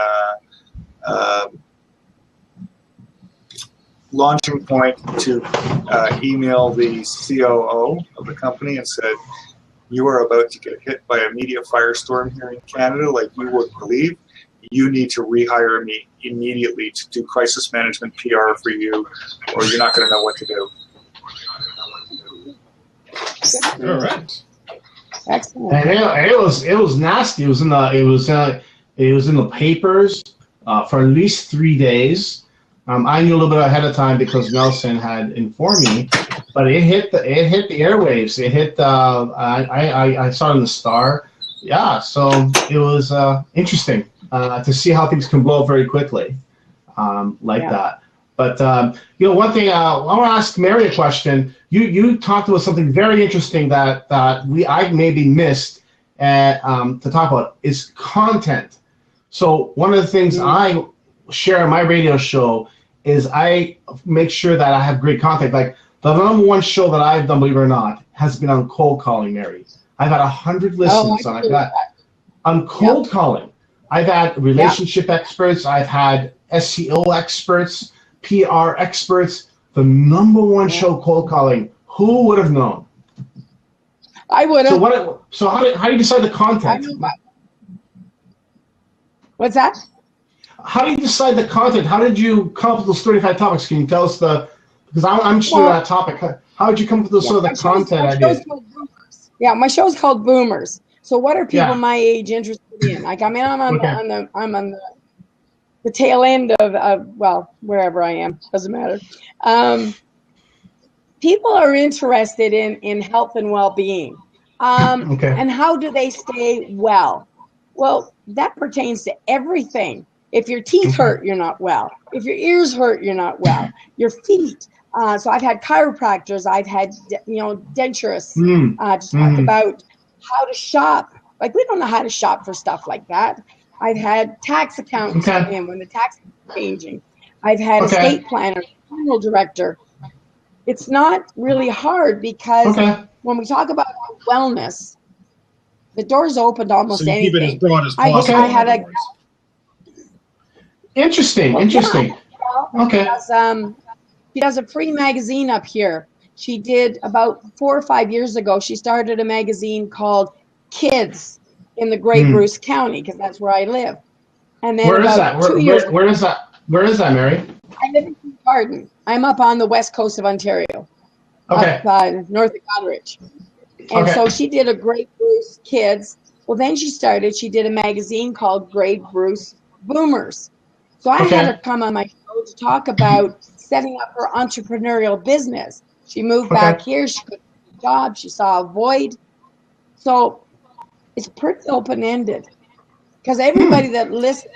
launching point to email the COO of the company and said, you are about to get hit by a media firestorm here in Canada like you wouldn't believe. You need to rehire me immediately to do crisis management PR for you, or you're not going to know what to do. All right. Excellent. And it was nasty. It was in the papers for at least 3 days. I knew a little bit ahead of time because Nelson had informed me, but it hit the airwaves. It hit I saw it in the Star. Yeah, so it was interesting to see how things can blow up very quickly that. But one thing I want to ask Mary a question. You talked about something very interesting that I maybe missed to talk about is content. So one of the things I share on my radio show is I make sure that I have great content. Like the #1 show that I've done, believe it or not, has been on cold calling, Mary. I've had 100 listens on that. On cold calling. I've had relationship experts. I've had SEO experts, PR experts. The #1 show, cold calling. Who would have known? I would have. So how do you decide the content? What's that? How do you decide the content? How did you come up with those 35 topics? Can you tell us because I'm interested in that topic. How did you come up with those sort of the content ideas? Yeah, my show's called Boomers. So what are people my age interested in? Like I'm on the tail end of well, wherever I am, doesn't matter. People are interested in health and well-being. And how do they stay well? Well, that pertains to everything. If your teeth hurt, you're not well. If your ears hurt, you're not well. Your feet. So I've had chiropractors. I've had, denturists to talk about how to shop. Like we don't know how to shop for stuff like that. I've had tax accountants come in when the tax is changing. I've had estate planner, funeral director. It's not really hard because when we talk about wellness, the door's opened almost so you anything. Keep it as broad as possible. I had a Interesting. She does a free magazine up here. She did about 4 or 5 years ago. She started a magazine called Kids in the Great Bruce County because that's where I live. And then where is that? Where is that? Where is that, Mary? I live in Kew Garden. I'm up on the west coast of Ontario. Okay. Up north of Goderich. And so she did a Great Bruce Kids. Well, then she did a magazine called Great Bruce Boomers. So I had her come on my show to talk about setting up her entrepreneurial business. She moved back here. She couldn't get a job. She saw a void. So it's pretty open-ended because everybody that listens,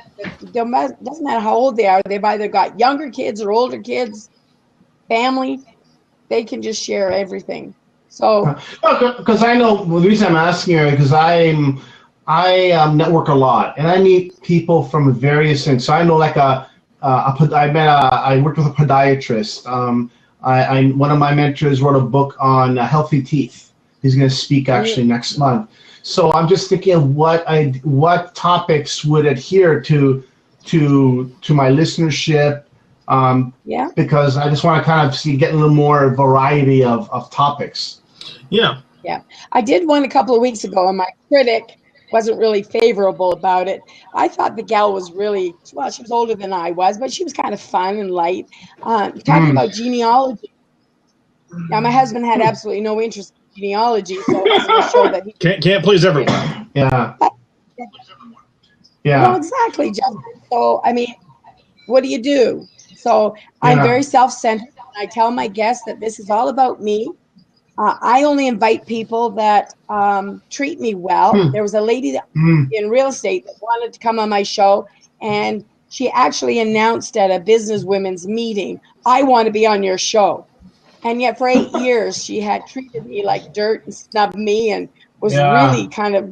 doesn't matter how old they are, they've either got younger kids or older kids, family, they can just share everything. So, because I know the reason I'm asking you because I network a lot and I meet people from various things. So I know like I worked with a podiatrist. One of my mentors wrote a book on healthy teeth. He's going to speak actually next month. So I'm just thinking of what topics would adhere to my listenership. Because I just want to kind of get a little more variety of topics. Yeah. Yeah. I did one a couple of weeks ago, and my critic wasn't really favorable about it. I thought the gal was really, well, she was older than I was, but she was kind of fun and light. Talking about genealogy. Now, my husband had absolutely no interest in genealogy, so it was going to show that he can't please everyone. Yeah. Well, exactly, Justin. So, I mean, what do you do? So I'm very self-centered. I tell my guests that this is all about me. I only invite people that treat me well. There was a lady that in real estate that wanted to come on my show, and she actually announced at a business women's meeting, I want to be on your show. And yet for 8 years, she had treated me like dirt and snubbed me and was really kind of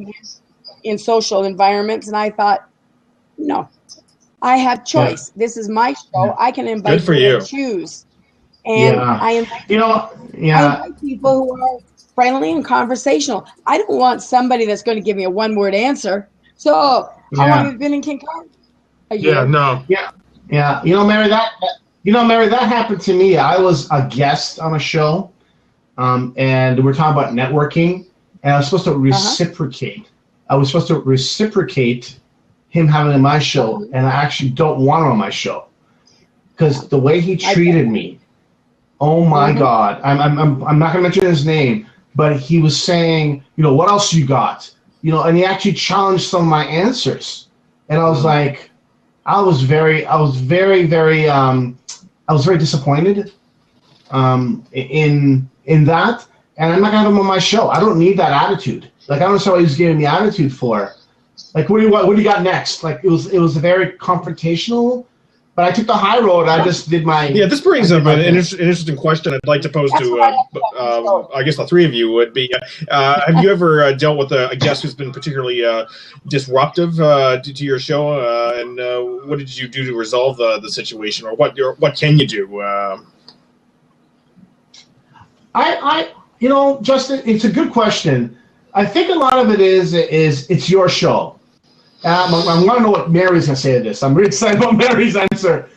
in social environments. And I thought, no, I have choice. This is my show. I can invite people to choose. And I invite people who are friendly and conversational. I don't want somebody that's going to give me a one-word answer. So, how long have you been in King County? A year. Yeah. Mary, that happened to me. I was a guest on a show, and we're talking about networking, and I was supposed to reciprocate. I was supposed to reciprocate him having on my show, and I actually don't want him on my show because the way he treated me. Oh my God! I'm not gonna mention his name, but he was saying, what else you got? And he actually challenged some of my answers, and I was like, I was very disappointed in that, and I'm not gonna have him on my show. I don't need that attitude. Like I don't know what he was giving me attitude for. Like what do you got next? Like it was very confrontational. But I took the high road. I just did my... Yeah, this brings up an interesting question I'd like to pose to, I guess the three of you would be, have you ever dealt with a guest who's been particularly disruptive to your show? And what did you do to resolve the situation? Or what can you do? Justin, it's a good question. I think a lot of it is it's your show. I want to know what Mary's going to say to this. I'm really excited about Mary's answer.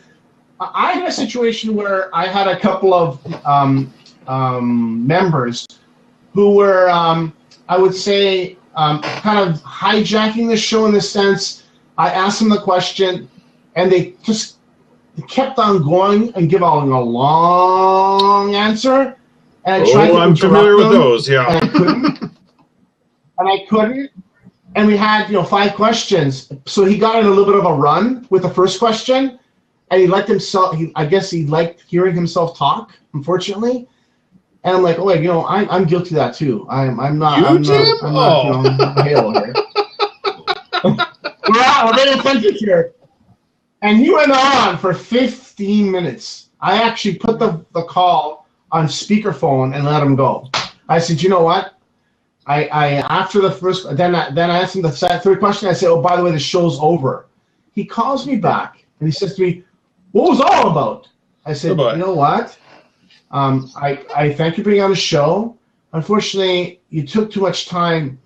I had a situation where I had a couple of members who were, I would say, kind of hijacking the show in the sense I asked them the question, and they just kept on going and giving a long answer. And I tried to I'm familiar with those, yeah. And I couldn't. And we had, 5 questions. So he got in a little bit of a run with the first question, and he liked himself. I guess he liked hearing himself talk, unfortunately. And I'm like, oh, wait, I'm guilty of that too. I'm not Halo here. We're very authentic here. And he went on for 15 minutes. I actually put the call on speakerphone and let him go. I said, you know what? I after the first, then I asked him the third question. I said, oh, by the way, the show's over. He calls me back and he says to me, what was it all about? I said, you know what? I thank you for being on the show. Unfortunately, you took too much time.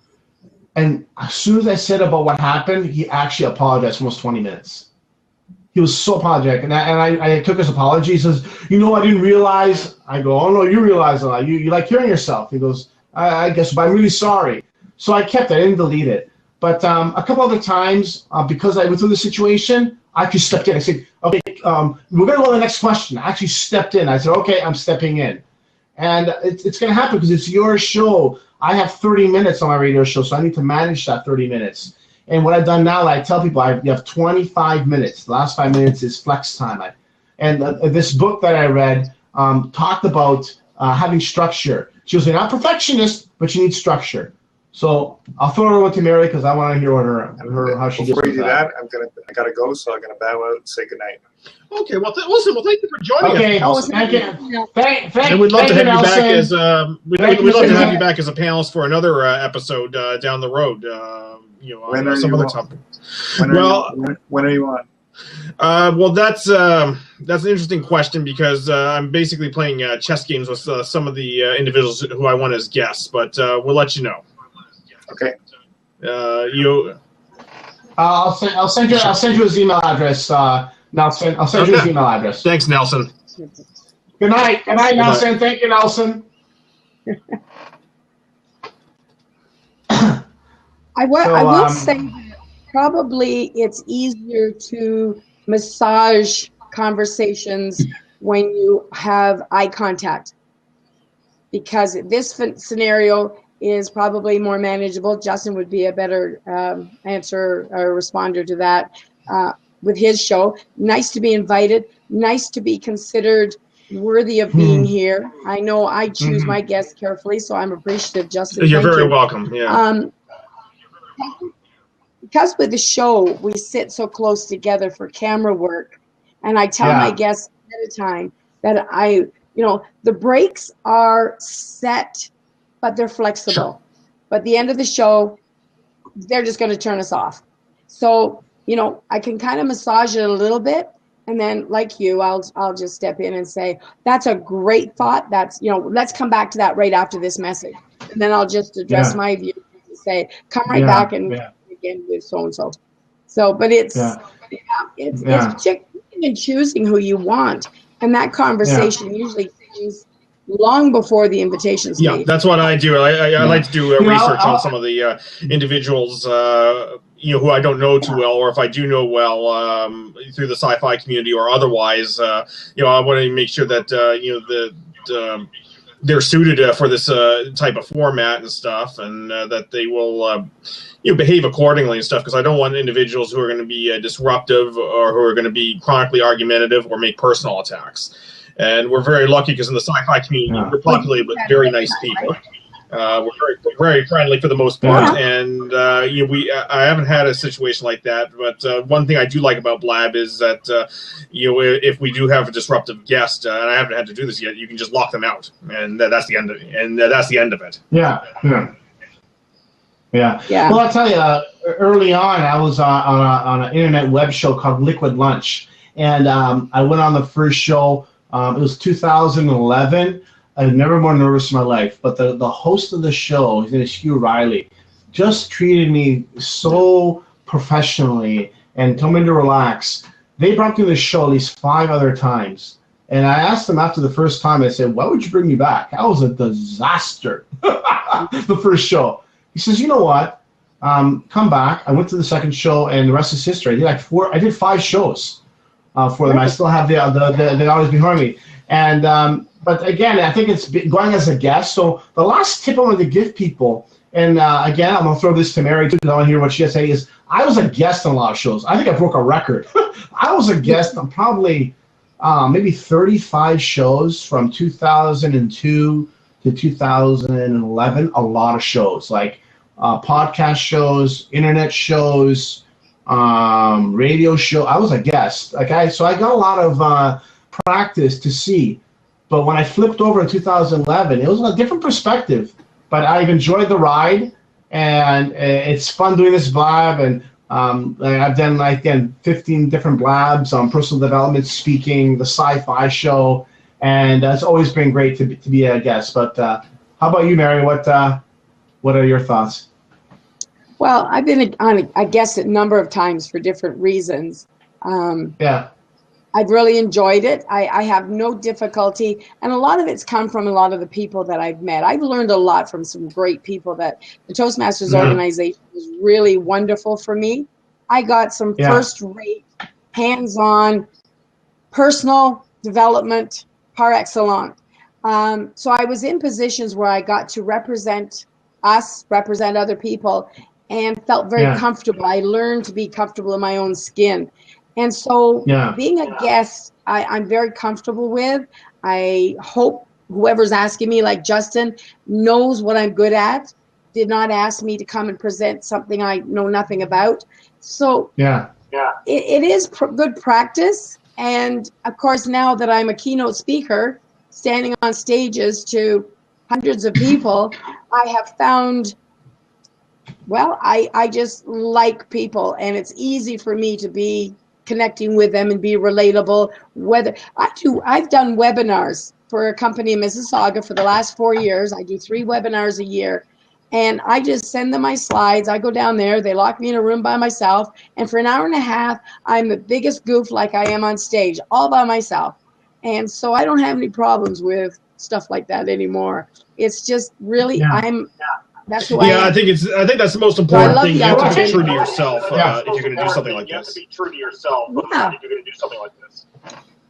And as soon as I said about what happened, he actually apologized for almost 20 minutes. He was so apologetic. And I took his apology. He says, I didn't realize. I go, oh, no, you realize a lot. You like hearing yourself. He goes, I guess, but I'm really sorry. So I kept it. I didn't delete it. But a couple other times, because I went through the situation, I actually stepped in. I said, okay, we're going to go to the next question. I actually stepped in. I said, okay, I'm stepping in. And it's going to happen because it's your show. I have 30 minutes on my radio show, so I need to manage that 30 minutes. And what I've done now, I tell people you have 25 minutes. The last 5 minutes is flex time. And this book that I read talked about having structure. She was not perfectionist, but she needs structure. So I'll throw her over to Mary because I want to hear how she gets. Before you do that, I gotta go, so I'm gonna bow out and say goodnight. Okay, well, listen. Well, thank you for joining us. Nelson. Thank you. And we'd love to have you back as we'd love to have you back as a panelist for another episode down the road. On some other topic. When are you on? Well, that's an interesting question because I'm basically playing chess games with some of the individuals who I want as guests, but we'll let you know. Okay. I'll send you his email address, Nelson. I'll send you his email address. Thanks, Nelson. Good night. Good night, Nelson. Thank you, Nelson. I will say probably it's easier to massage conversations when you have eye contact, because this scenario is probably more manageable. Justin would be a better answer or responder to that with his show. Nice to be invited. Nice to be considered worthy of being here. I know I choose my guests carefully, so I'm appreciative, Justin. You're very welcome. Yeah. Because with the show, we sit so close together for camera work, and I tell my guests ahead of time that the breaks are set, but they're flexible. Sure. But at the end of the show, they're just going to turn us off. So, I can kind of massage it a little bit, and then, like you, I'll just step in and say, that's a great thought. That's, let's come back to that right after this message. And then I'll just address my view and say, come right back and again with so-and-so. So, but it's picking and choosing who you want. And that conversation usually begins long before the invitation's made. Yeah, that's what I do. I like to do research on some of the individuals who I don't know too well, or if I do know well through the sci-fi community or otherwise. I want to make sure that they're suited for this type of format and stuff, and that they will behave accordingly and stuff, because I don't want individuals who are going to be disruptive or who are going to be chronically argumentative or make personal attacks. And we're very lucky because in the sci-fi community, we're populated with very nice people. We're very friendly for the most part, and I haven't had a situation like that. But one thing I do like about Blab is that if we do have a disruptive guest, and I haven't had to do this yet, you can just lock them out, and that's the end of it. And that's the end of it. Yeah. Well, I'll tell you, early on, I was on an internet web show called Liquid Lunch, and I went on the first show. It was 2011. I've never been more nervous in my life, but the host of the show, his name is Hugh Riley, just treated me so professionally and told me to relax. They brought me to the show at least 5 other times. And I asked them after the first time, I said, why would you bring me back? That was a disaster, the first show. He says, you know what? Come back. I went to the second show, and the rest is history. I did 5 shows for them. I still have the audience behind me. And but again, I think it's going as a guest. So the last tip I want to give people, and again, I'm going to throw this to Mary too, because I want to hear what she has to say, is I was a guest on a lot of shows. I think I broke a record. I was a guest on probably maybe 35 shows from 2002 to 2011, a lot of shows, like podcast shows, internet shows, radio show. I was a guest. So I got a lot of practice to see. But when I flipped over in 2011, it was a different perspective. But I've enjoyed the ride, and it's fun doing this Blab. And I've done 15 different Blabs on personal development, speaking, the Sci-Fi show, and it's always been great to be a guest. But how about you, Mary? What are your thoughts? Well, I've been on a guest a number of times for different reasons. I've really enjoyed it. I have no difficulty, and a lot of it's come from a lot of the people that I've met. I've learned a lot from some great people. That the Toastmasters organization was really wonderful for me. I got some first-rate, hands-on, personal development par excellence. So I was in positions where I got to represent other people, and felt very comfortable. I learned to be comfortable in my own skin. And so being a guest, I'm very comfortable with. I hope whoever's asking me, like Justin, knows what I'm good at, did not ask me to come and present something I know nothing about. So it is good practice. And of course, now that I'm a keynote speaker, standing on stages to hundreds of people, I have found, well, I just like people, and it's easy for me to be connecting with them and be relatable. I've done webinars for a company in Mississauga for the last 4 years. I do 3 webinars a year, and I just send them my slides. I go down there, they lock me in a room by myself, and for an hour and a half, I'm the biggest goof like I am on stage, all by myself. And so I don't have any problems with stuff like that anymore. It's just really, that's who I am. I think that's the most important thing. You have to be true to yourself if you're going to do something like this.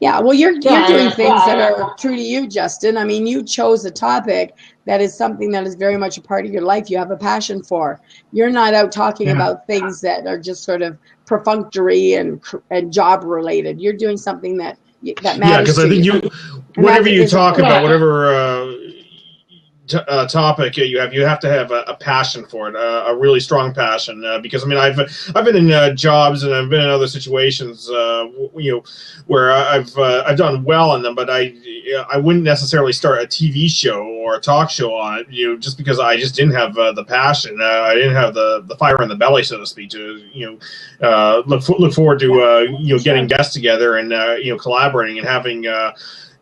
Yeah, well, you're doing things that are true to you, Justin. I mean, you chose a topic that is something that is very much a part of your life. You have a passion for. You're not out talking about things that are just sort of perfunctory and job related. You're doing something that matters. Yeah, because I think whatever you talk about, whatever topic you have to have a passion for it, a really strong passion. Because I mean, I've been in jobs, and I've been in other situations, where I've done well in them, but I wouldn't necessarily start a TV show or a talk show on it, just because I just didn't have the passion. I didn't have the fire in the belly, so to speak, to look forward to getting guests together and collaborating and having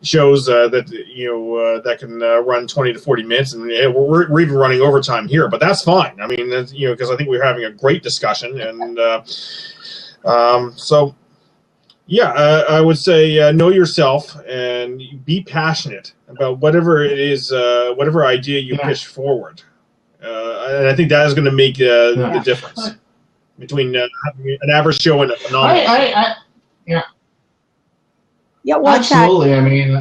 shows that can run 20 to 40 minutes, and we're even running overtime here, but that's fine. I mean, because I think we're having a great discussion, and so I would say know yourself and be passionate about whatever it is, whatever idea you push forward, and I think that is going to make the difference between having an average show and a phenomenal. Yeah, absolutely. I mean,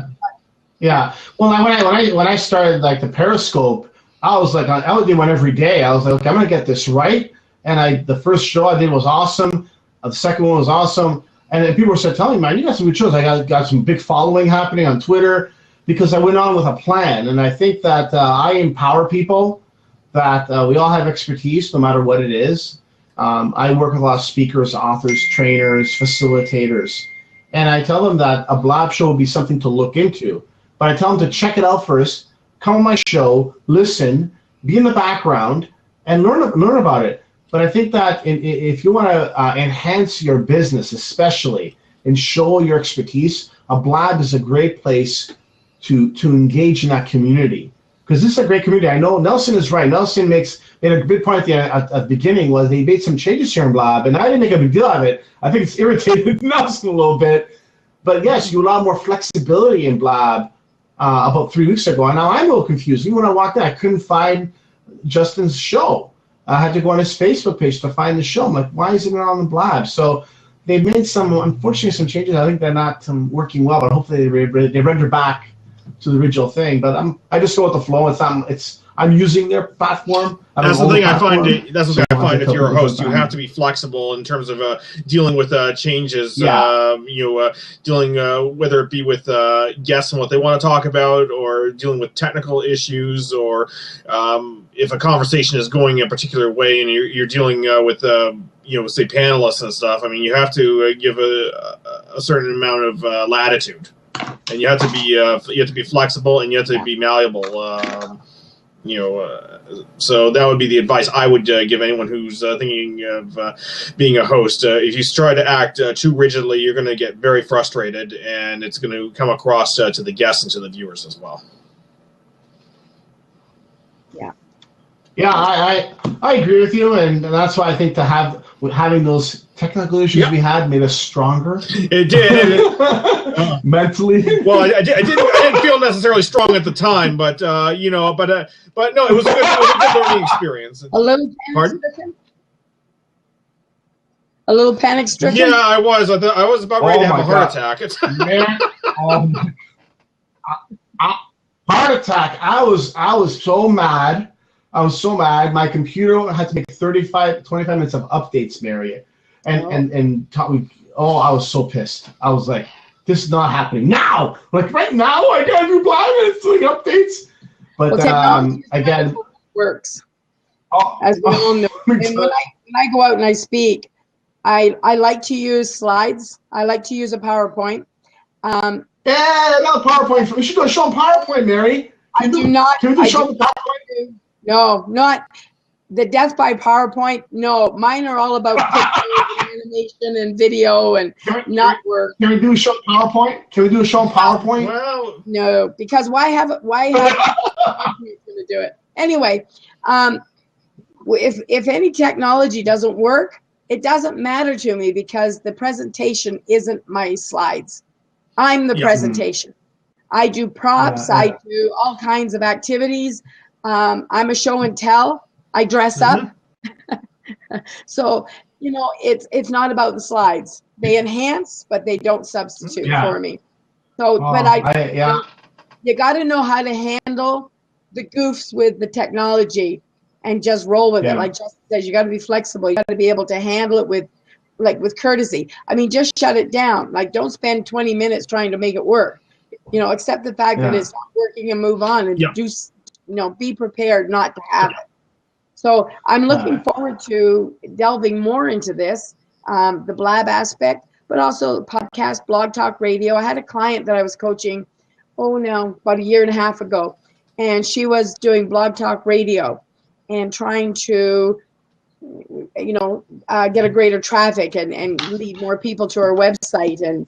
Well, when I started like the Periscope, I was like, I would do one every day. I was like, okay, I'm gonna get this right. And the first show I did was awesome. The second one was awesome. And then people were telling me, man, you got some good shows. I got some big following happening on Twitter. because I went on with a plan. And I think that I empower people, that we all have expertise no matter what it is. I work with a lot of speakers, authors, trainers, facilitators. And I tell them that a Blab show will be something to look into. But I tell them to check it out first, come on my show, listen, be in the background, and learn about it. But I think that if you want to enhance your business, especially, and show your expertise, a Blab is a great place to engage in that community. Because this is a great community. I know Nelson is right. Nelson made a big point at the beginning, was they made some changes here in Blab, and I didn't make a big deal of it. I think it's irritated Nelson a little bit. But yes, you allow more flexibility in Blab about 3 weeks ago. And now I'm a little confused. Even when I walked in, I couldn't find Justin's show. I had to go on his Facebook page to find the show. I'm like, why isn't it on the Blab? So they made unfortunately, some changes. I think they're not working well, but hopefully they render back to the original thing. But I just go with the flow. I'm using their platform. That's the thing I find. If you're a host, you have to be flexible in terms of dealing with changes. Yeah. Dealing whether it be with guests and what they want to talk about, or dealing with technical issues, or if a conversation is going a particular way and you're dealing with say panelists and stuff. I mean, you have to give a certain amount of latitude, and you have to be flexible, and you have to be malleable. So that would be the advice I would give anyone who's thinking of being a host. If you try to act too rigidly, you're going to get very frustrated, and it's going to come across to the guests and to the viewers as well. Yeah, I agree with you, and that's why I think having those technical issues we had made us stronger. It did. Mentally. Well, I didn't feel necessarily strong at the time, but no, it was a good learning experience. A little panic stricken? A little panic stricken? Yeah, I was. I was about ready to have a heart attack. Heart attack. I was so mad. My computer had to make 25 minutes of updates, Mary. And taught me, I was so pissed. I was like, this is not happening now. Like right now, I gotta do Blab and it's doing updates. But again, works. As we all know. And when I go out and I speak, I like to use slides. I like to use a PowerPoint. Not PowerPoint. We should do a show on PowerPoint, Mary. I do not. Can we do a show on PowerPoint? No, not the death by PowerPoint. No, mine are all about pictures and animation and video and not work. Can we do a show on PowerPoint? Can we do a show on PowerPoint? Well, no, because why have going to do it anyway? If any technology doesn't work, it doesn't matter to me, because the presentation isn't my slides. I'm the presentation. I do props. I do all kinds of activities. I'm a show and tell. I dress up. So, it's not about the slides. They enhance, but they don't substitute for me. So, you got to know how to handle the goofs with the technology and just roll with it. Like Justin says, you got to be flexible. You got to be able to handle it with courtesy. I mean, just shut it down. Like, don't spend 20 minutes trying to make it work. Accept the fact that it's not working and move on, and be prepared not to have it. So I'm looking forward to delving more into this, the Blab aspect, but also podcast, blog talk radio. I had a client that I was coaching, about a year and a half ago, and she was doing blog talk radio and trying to, get a greater traffic and lead more people to her website. And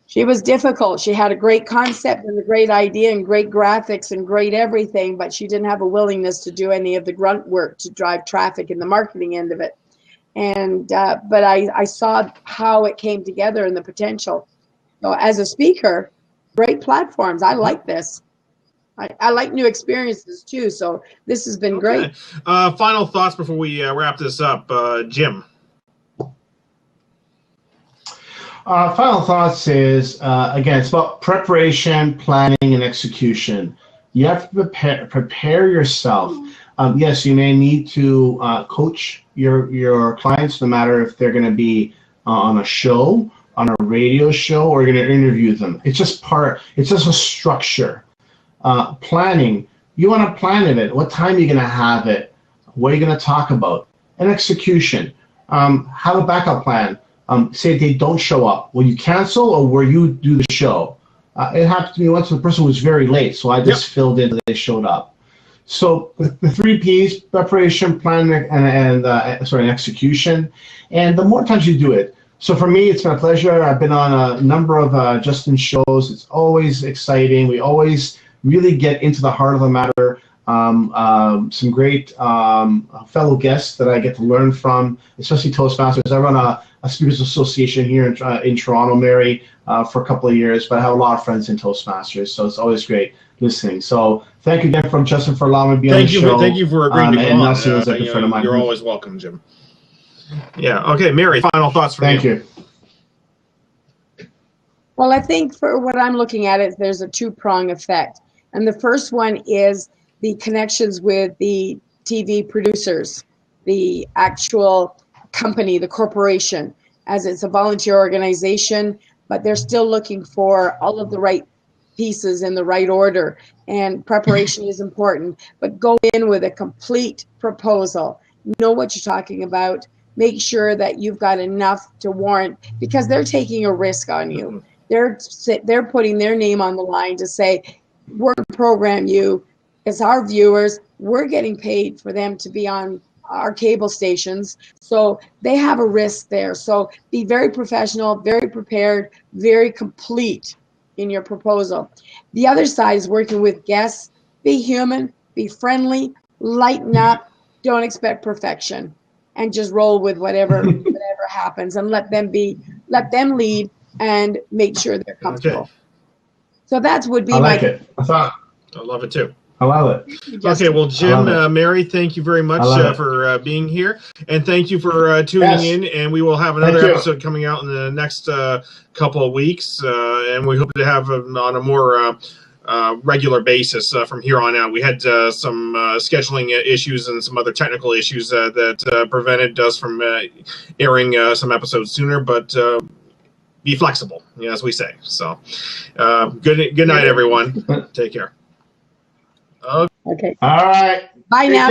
she was difficult. She had a great concept and a great idea and great graphics and great everything, but she didn't have a willingness to do any of the grunt work to drive traffic and the marketing end of it. And but I saw how it came together and the potential. So as a speaker, great platforms. I like this. I like new experiences too. So this has been great. Final thoughts before we wrap this up, Jim. Final thoughts is, again, it's about preparation, planning, and execution. You have to prepare yourself. Yes, you may need to coach your clients, no matter if they're going to be on a show on a radio show or you're going to interview them. It's just a structure. Planning, you want to plan it. What time are you going to have it? What are you going to talk about? And execution. Have a backup plan. Say they don't show up. Will you cancel or will you do the show? It happened to me once. The person was very late, so I just filled in until they showed up. So the 3 Ps: preparation, planning, and execution. And the more times you do it. So for me, it's been a pleasure. I've been on a number of Justin shows. It's always exciting. We always really get into the heart of the matter. Some great fellow guests that I get to learn from, especially Toastmasters. I run a Speakers Association here in Toronto, Mary, for a couple of years, but I have a lot of friends in Toastmasters, so it's always great listening. So thank you again from Justin for allowing me to be on the show. Thank you for agreeing to come on. Nelson is a good friend of mine. You're always welcome, Jim. Yeah. Okay, Mary, final thoughts from you. Thank you. Well, I think for what I'm looking at it, there's a 2-prong effect. And the first one is the connections with the TV producers, the actual company, the corporation, as it's a volunteer organization, but they're still looking for all of the right pieces in the right order. And preparation is important, but go in with a complete proposal. Know what you're talking about. Make sure that you've got enough to warrant, because they're taking a risk on you. They're putting their name on the line to say, we're going to program you as our viewers. We're getting paid for them to be on our cable stations. So they have a risk there. So be very professional, very prepared, very complete in your proposal. The other side is working with guests. Be human, be friendly, lighten up, don't expect perfection, and just roll with whatever happens, and let them lead and make sure they're comfortable. Okay. So that would be I love it too. I love it. Okay, well, Jim, Mary, thank you very much for being here, and thank you for tuning in. And we will have another episode coming out in the next couple of weeks, and we hope to have on a more regular basis from here on out. We had some scheduling issues and some other technical issues that prevented us from airing some episodes sooner, but be flexible, as we say. So good night, everyone. Take care. Okay. All right. Bye now.